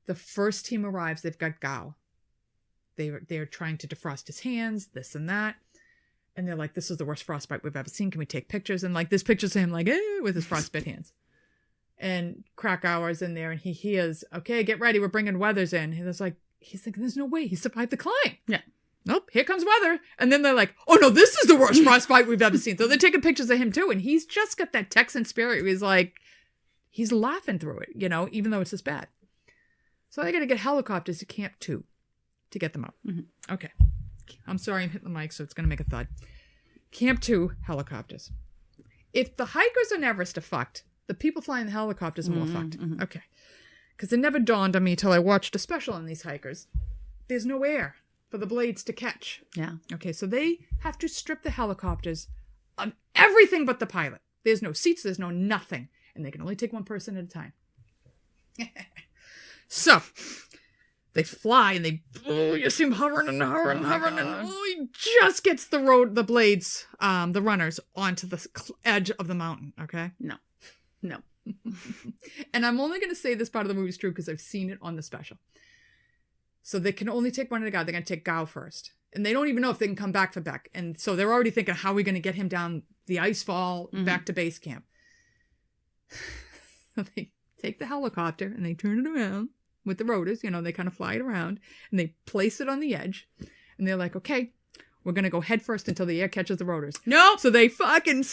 Speaker 2: The first team arrives. They've got Gow. They're trying to defrost his hands, this and that. And they're like, this is the worst frostbite we've ever seen. Can we take pictures? And like, this picture's him like, with his frostbite hands. And Krakauer's in there and he hears, okay, get ready. We're bringing Weathers in. And he's thinking, there's no way he survived the climb. Nope, here comes Weather. And then they're like, oh no, this is the worst frostbite we've ever seen. So they're taking pictures of him too. And he's just got that Texan spirit. He's like, he's laughing through it, even though it's this bad. So they got to get helicopters to Camp 2 to get them out. Okay. I'm sorry I'm hitting the mic, so it's going to make a thud. Camp 2, helicopters. If the hikers on Everest are fucked, the people flying the helicopters are more fucked. Okay. Because it never dawned on me till I watched a special on these hikers. There's no air for the blades to catch. Okay, so they have to strip the helicopters of everything but the pilot. There's no seats, there's no nothing. And they can only take one person at a time. So, they fly and you see him hovering and he just gets the blades, the runners, onto the edge of the mountain, okay?
Speaker 3: No.
Speaker 2: And I'm only going to say this part of the movie is true because I've seen it on the special. So they can only take one at a go. They're going to take Gow first. And they don't even know if they can come back for Beck. And so they're already thinking, how are we going to get him down the ice fall back to base camp. They take the helicopter and they turn it around with the rotors. You know, they kind of fly it around and they place it on the edge. And they're like, okay, we're going to go head first until the air catches the rotors.
Speaker 3: Nope.
Speaker 2: So they fucking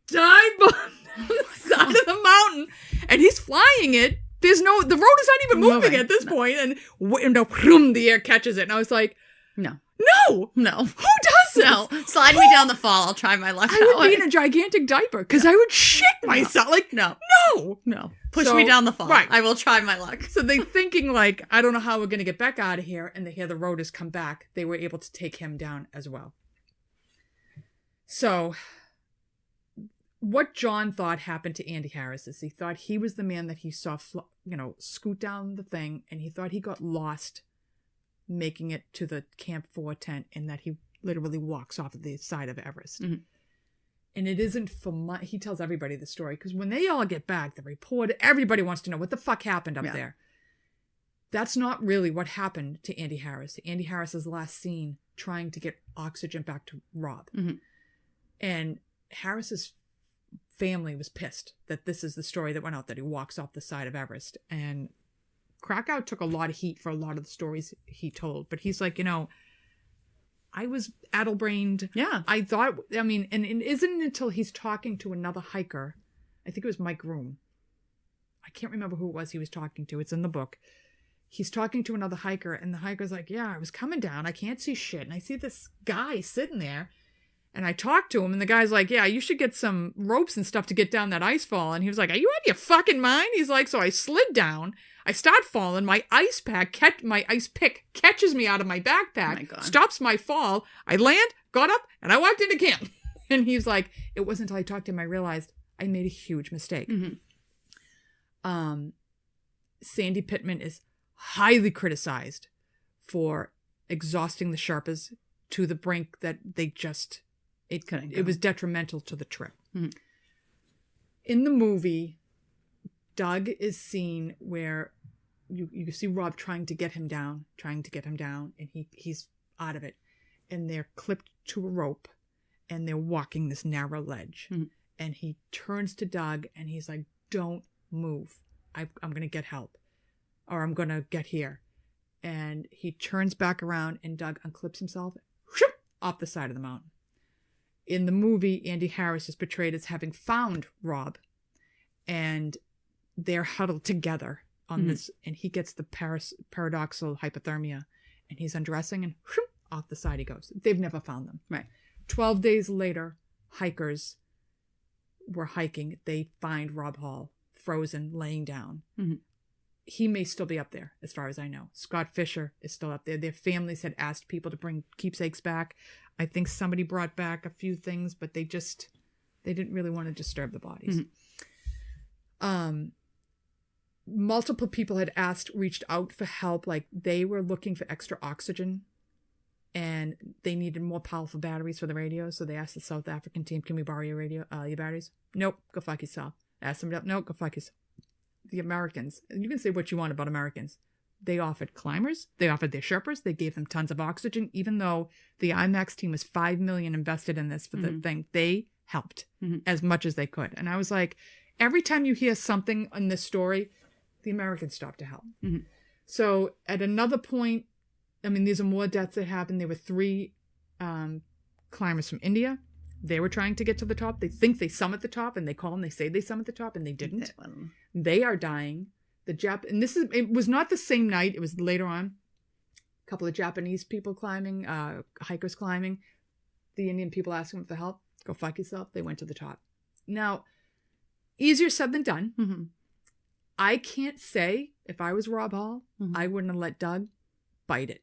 Speaker 2: dive on the side of the mountain and he's flying it. The rotors aren't even moving at this point, and the air catches it. And I was like,
Speaker 3: No.
Speaker 2: Who does this?
Speaker 3: No. Slide me down the fall. I'll try my luck.
Speaker 2: I would be in a gigantic diaper because I would shit myself. Like,
Speaker 3: no. Push me down the fall.
Speaker 2: Right.
Speaker 3: I will try my luck.
Speaker 2: So they thinking like, I don't know how we're going to get back out of here. And they hear the rotors come back. They were able to take him down as well. So what John thought happened to Andy Harris is he thought he was the man that he saw, scoot down the thing. And he thought he got lost making it to the Camp 4 tent, and that he literally walks off of the side of Everest. Mm-hmm. And it isn't for he tells everybody the story, because when they all get back, the reporter, everybody wants to know what the fuck happened up there. That's not really what happened to Andy Harris. Andy Harris is last seen trying to get oxygen back to Rob. Mm-hmm. And Harris's family was pissed that this is the story that went out, that he walks off the side of Everest. And Krakow took a lot of heat for a lot of the stories he told, but he's like, I was addle-brained. Yeah. I thought, and it isn't until he's talking to another hiker, I think it was Mike Room. I can't remember who it was he was talking to. It's in the book. He's talking to another hiker, and the hiker's like, yeah, I was coming down. I can't see shit. And I see this guy sitting there, and I talked to him, and the guy's like, yeah, you should get some ropes and stuff to get down that ice fall. And he was like, are you out of your fucking mind? He's like, so I slid down. I start falling. My ice pick catches me out of my backpack, stops my fall. I land, got up, and I walked into camp. And he's like, it wasn't until I talked to him I realized I made a huge mistake. Mm-hmm. Sandy Pittman is highly criticized for exhausting the Sherpas to the brink that they just, it was detrimental to the trip. Mm-hmm. In the movie, Doug is seen where you see Rob trying to get him down, and he's out of it. And they're clipped to a rope, and they're walking this narrow ledge. Mm-hmm. And he turns to Doug, and he's like, don't move. I'm going to get help, or I'm going to get here. And he turns back around, and Doug unclips himself off the side of the mountain. In the movie, Andy Harris is portrayed as having found Rob, and they're huddled together on this, and he gets the paradoxal hypothermia, and he's undressing, and off the side he goes. They've never found them. Right. 12 days later, hikers were hiking. They find Rob Hall frozen, laying down. Mm-hmm. He may still be up there, as far as I know. Scott Fisher is still up there. Their families had asked people to bring keepsakes back. I think somebody brought back a few things, but they didn't really want to disturb the bodies. Mm-hmm. Multiple people had reached out for help. Like, they were looking for extra oxygen, and they needed more powerful batteries for the radio. So they asked the South African team, can we borrow your batteries? Nope. Go fuck yourself. Asked them, nope. Go fuck yourself. The Americans, you can say what you want about Americans. They offered climbers. They offered their Sherpas. They gave them tons of oxygen. Even though the IMAX team was $5 million invested in this for the thing, they helped as much as they could. And I was like, every time you hear something in this story, the Americans stopped to help. Mm-hmm. So at another point, these are more deaths that happened. There were 3 climbers from India. They were trying to get to the top. They think they summit the top, and they call and they say they summit the top, and they didn't. They are dying. It was not the same night. It was later on. A couple of Japanese people climbing, hikers climbing. The Indian people asking them for help. Go fuck yourself. They went to the top. Now, easier said than done. Mm-hmm. I can't say if I was Rob Hall, I wouldn't have let Doug bite it,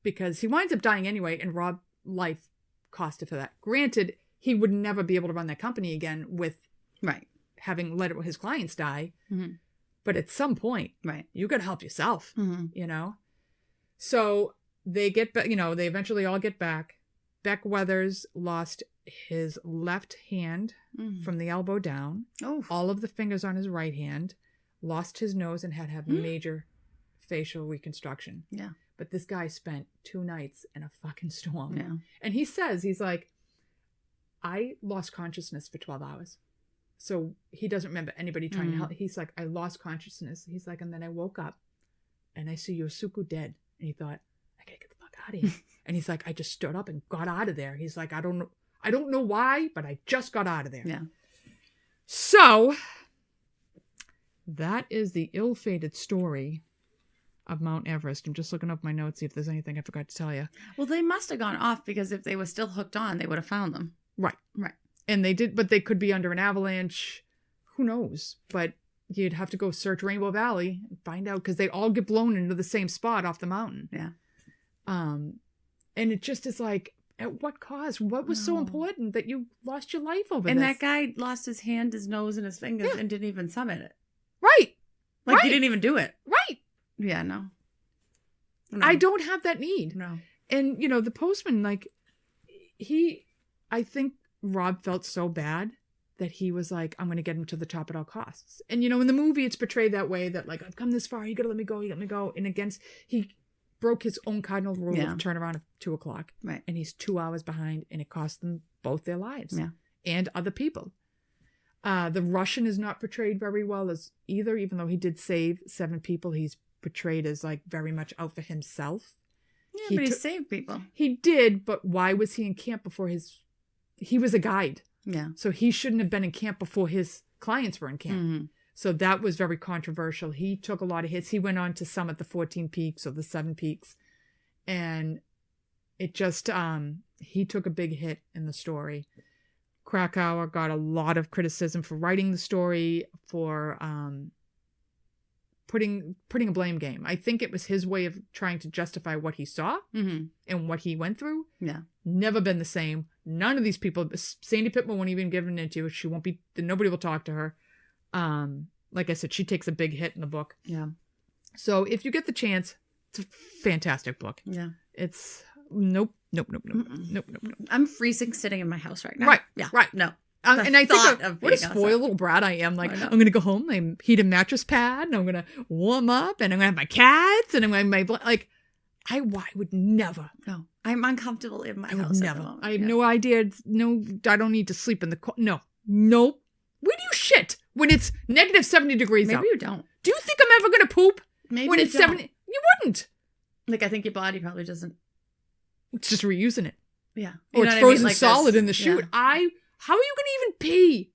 Speaker 2: because he winds up dying anyway, and Rob's life costed for that. Granted, he would never be able to run that company again with having let his clients die. Mm-hmm. But at some point, you got to help yourself, So they get back, they eventually all get back. Beck Weathers lost his left hand from the elbow down. Oh. All of the fingers on his right hand. Lost his nose and had to have major facial reconstruction. Yeah. But this guy spent 2 nights in a fucking storm. Yeah. And he says, he's like, I lost consciousness for 12 hours. So he doesn't remember anybody trying to help. He's like, I lost consciousness. He's like, and then I woke up and I see Yosuku dead. And he thought, I gotta get the fuck out of here. And he's like, I just stood up and got out of there. He's like, I don't know why, but I just got out of there.
Speaker 3: Yeah.
Speaker 2: So that is the ill-fated story of Mount Everest. I'm just looking up my notes, see if there's anything I forgot to tell you.
Speaker 3: Well, they must have gone off because if they were still hooked on, they would have found them.
Speaker 2: Right.
Speaker 3: Right.
Speaker 2: And they did, but they could be under an avalanche. Who knows? But you'd have to go search Rainbow Valley and find out, because they all get blown into the same spot off the mountain.
Speaker 3: Yeah.
Speaker 2: And it just is like, at what cost? What was so important that you lost your life over
Speaker 3: and
Speaker 2: this?
Speaker 3: that guy lost his hand, his nose, and his fingers and didn't even summit it.
Speaker 2: Right.
Speaker 3: Like,
Speaker 2: right.
Speaker 3: he didn't even do it.
Speaker 2: Right.
Speaker 3: Yeah, no.
Speaker 2: I don't have that need.
Speaker 3: No.
Speaker 2: And, the postman, like, I think Rob felt so bad that he was like, I'm going to get him to the top at all costs. And, in the movie, it's portrayed that way, that, like, I've come this far, you got to let me go, you got me go. And he broke his own cardinal rule of turnaround of 2:00.
Speaker 3: Right.
Speaker 2: And he's 2 hours behind, and it cost them both their lives.
Speaker 3: Yeah.
Speaker 2: And other people. The Russian is not portrayed very well as either, even though he did save 7 people. He's portrayed as, like, very much out for himself.
Speaker 3: Yeah, but he saved people.
Speaker 2: He did, but why was he in camp before he was a guide.
Speaker 3: Yeah.
Speaker 2: So he shouldn't have been in camp before his clients were in camp.
Speaker 3: Mm-hmm.
Speaker 2: So that was very controversial. He took a lot of hits. He went on to summit the 14 peaks or the 7 peaks. And it just, he took a big hit in the story. Krakauer got a lot of criticism for writing the story, for putting a blame game. I think it was his way of trying to justify what he saw and what he went through.
Speaker 3: Yeah.
Speaker 2: Never been the same. None of these people, Sandy Pittman won't even give an interview. She won't be, nobody will talk to her. Like I said, she takes a big hit in the book.
Speaker 3: Yeah.
Speaker 2: So if you get the chance, it's a fantastic book.
Speaker 3: Yeah.
Speaker 2: It's nope.
Speaker 3: I'm freezing sitting in my house right now.
Speaker 2: Right.
Speaker 3: Yeah.
Speaker 2: Right.
Speaker 3: No.
Speaker 2: And I think
Speaker 3: of
Speaker 2: what a
Speaker 3: being
Speaker 2: spoiled little brat I am. Like, I'm going to go home and heat a mattress pad and I'm going to warm up and I'm going to have my cats and I'm going to have my, I would never.
Speaker 3: No. I'm uncomfortable in my house.
Speaker 2: Never. I have no idea. No, I don't need to sleep in the cold. No. Nope. Where do you shit when it's negative 70 degrees out?
Speaker 3: Maybe you don't.
Speaker 2: Do you think I'm ever going to poop
Speaker 3: Maybe
Speaker 2: when
Speaker 3: you
Speaker 2: it's
Speaker 3: don't.
Speaker 2: 70? You wouldn't.
Speaker 3: Like, I think your body probably doesn't.
Speaker 2: It's just reusing it.
Speaker 3: Yeah.
Speaker 2: Or it's frozen solid in the chute. How are you going to even pee?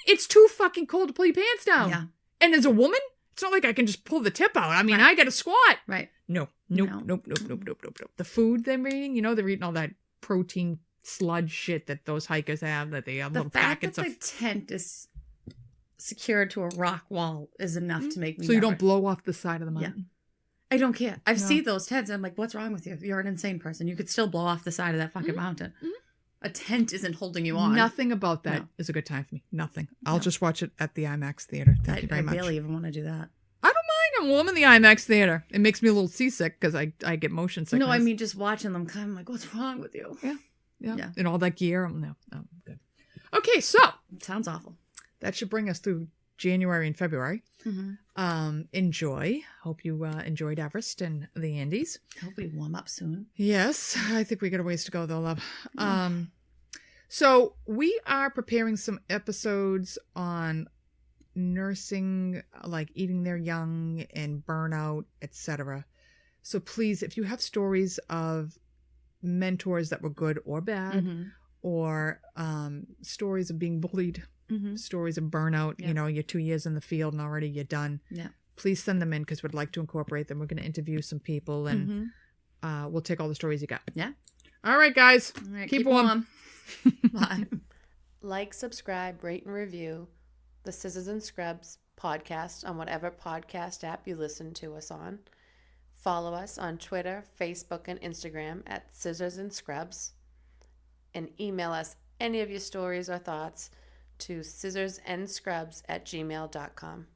Speaker 2: It's too fucking cold to pull your pants down.
Speaker 3: Yeah.
Speaker 2: And as a woman, it's not like I can just pull the tip out. I mean, I got to squat.
Speaker 3: Right.
Speaker 2: Nope. The food they're eating, they're eating all that protein sludge shit that those hikers have, that they have
Speaker 3: the
Speaker 2: little
Speaker 3: fact
Speaker 2: packets
Speaker 3: that
Speaker 2: of.
Speaker 3: the tent is secured to a rock wall is enough to make me
Speaker 2: So you don't
Speaker 3: nervous.
Speaker 2: blow off the side of the mountain.
Speaker 3: I don't care. I've seen those tents and I'm like, what's wrong with you? You're an insane person. You could still blow off the side of that fucking mountain. Mm-hmm. A tent isn't holding you on.
Speaker 2: Nothing about that is a good time for me. Nothing. I'll just watch it at the IMAX theater. Thank you very much.
Speaker 3: I barely even want to do that.
Speaker 2: I don't mind. I'm warm in the IMAX theater. It makes me a little seasick because I get motion sickness.
Speaker 3: No, I mean just watching them kind of like, what's wrong with you?
Speaker 2: Yeah. And all that gear. No, good. Okay, so.
Speaker 3: It sounds awful.
Speaker 2: That should bring us through January and February. Mm-hmm. Enjoy. Hope you enjoyed Everest and the Andes.
Speaker 3: Hope we warm up soon.
Speaker 2: Yes. I think we got a ways to go though, love. So we are preparing some episodes on nursing, like eating their young and burnout, etc. So please, if you have stories of mentors that were good or bad, or stories of being bullied, stories of burnout, you're 2 years in the field and already you're done. Yeah. Please send them in because we'd like to incorporate them. We're going to interview some people and we'll take all the stories you got.
Speaker 3: Yeah.
Speaker 2: All right, guys.
Speaker 3: All right,
Speaker 2: keep warm.
Speaker 3: Bye.
Speaker 4: Like, subscribe, rate, and review the Scissors and Scrubs podcast on whatever podcast app you listen to us on. Follow us on Twitter, Facebook, and Instagram at Scissors and Scrubs. And email us any of your stories or thoughts to scissorsandscrubs@gmail.com.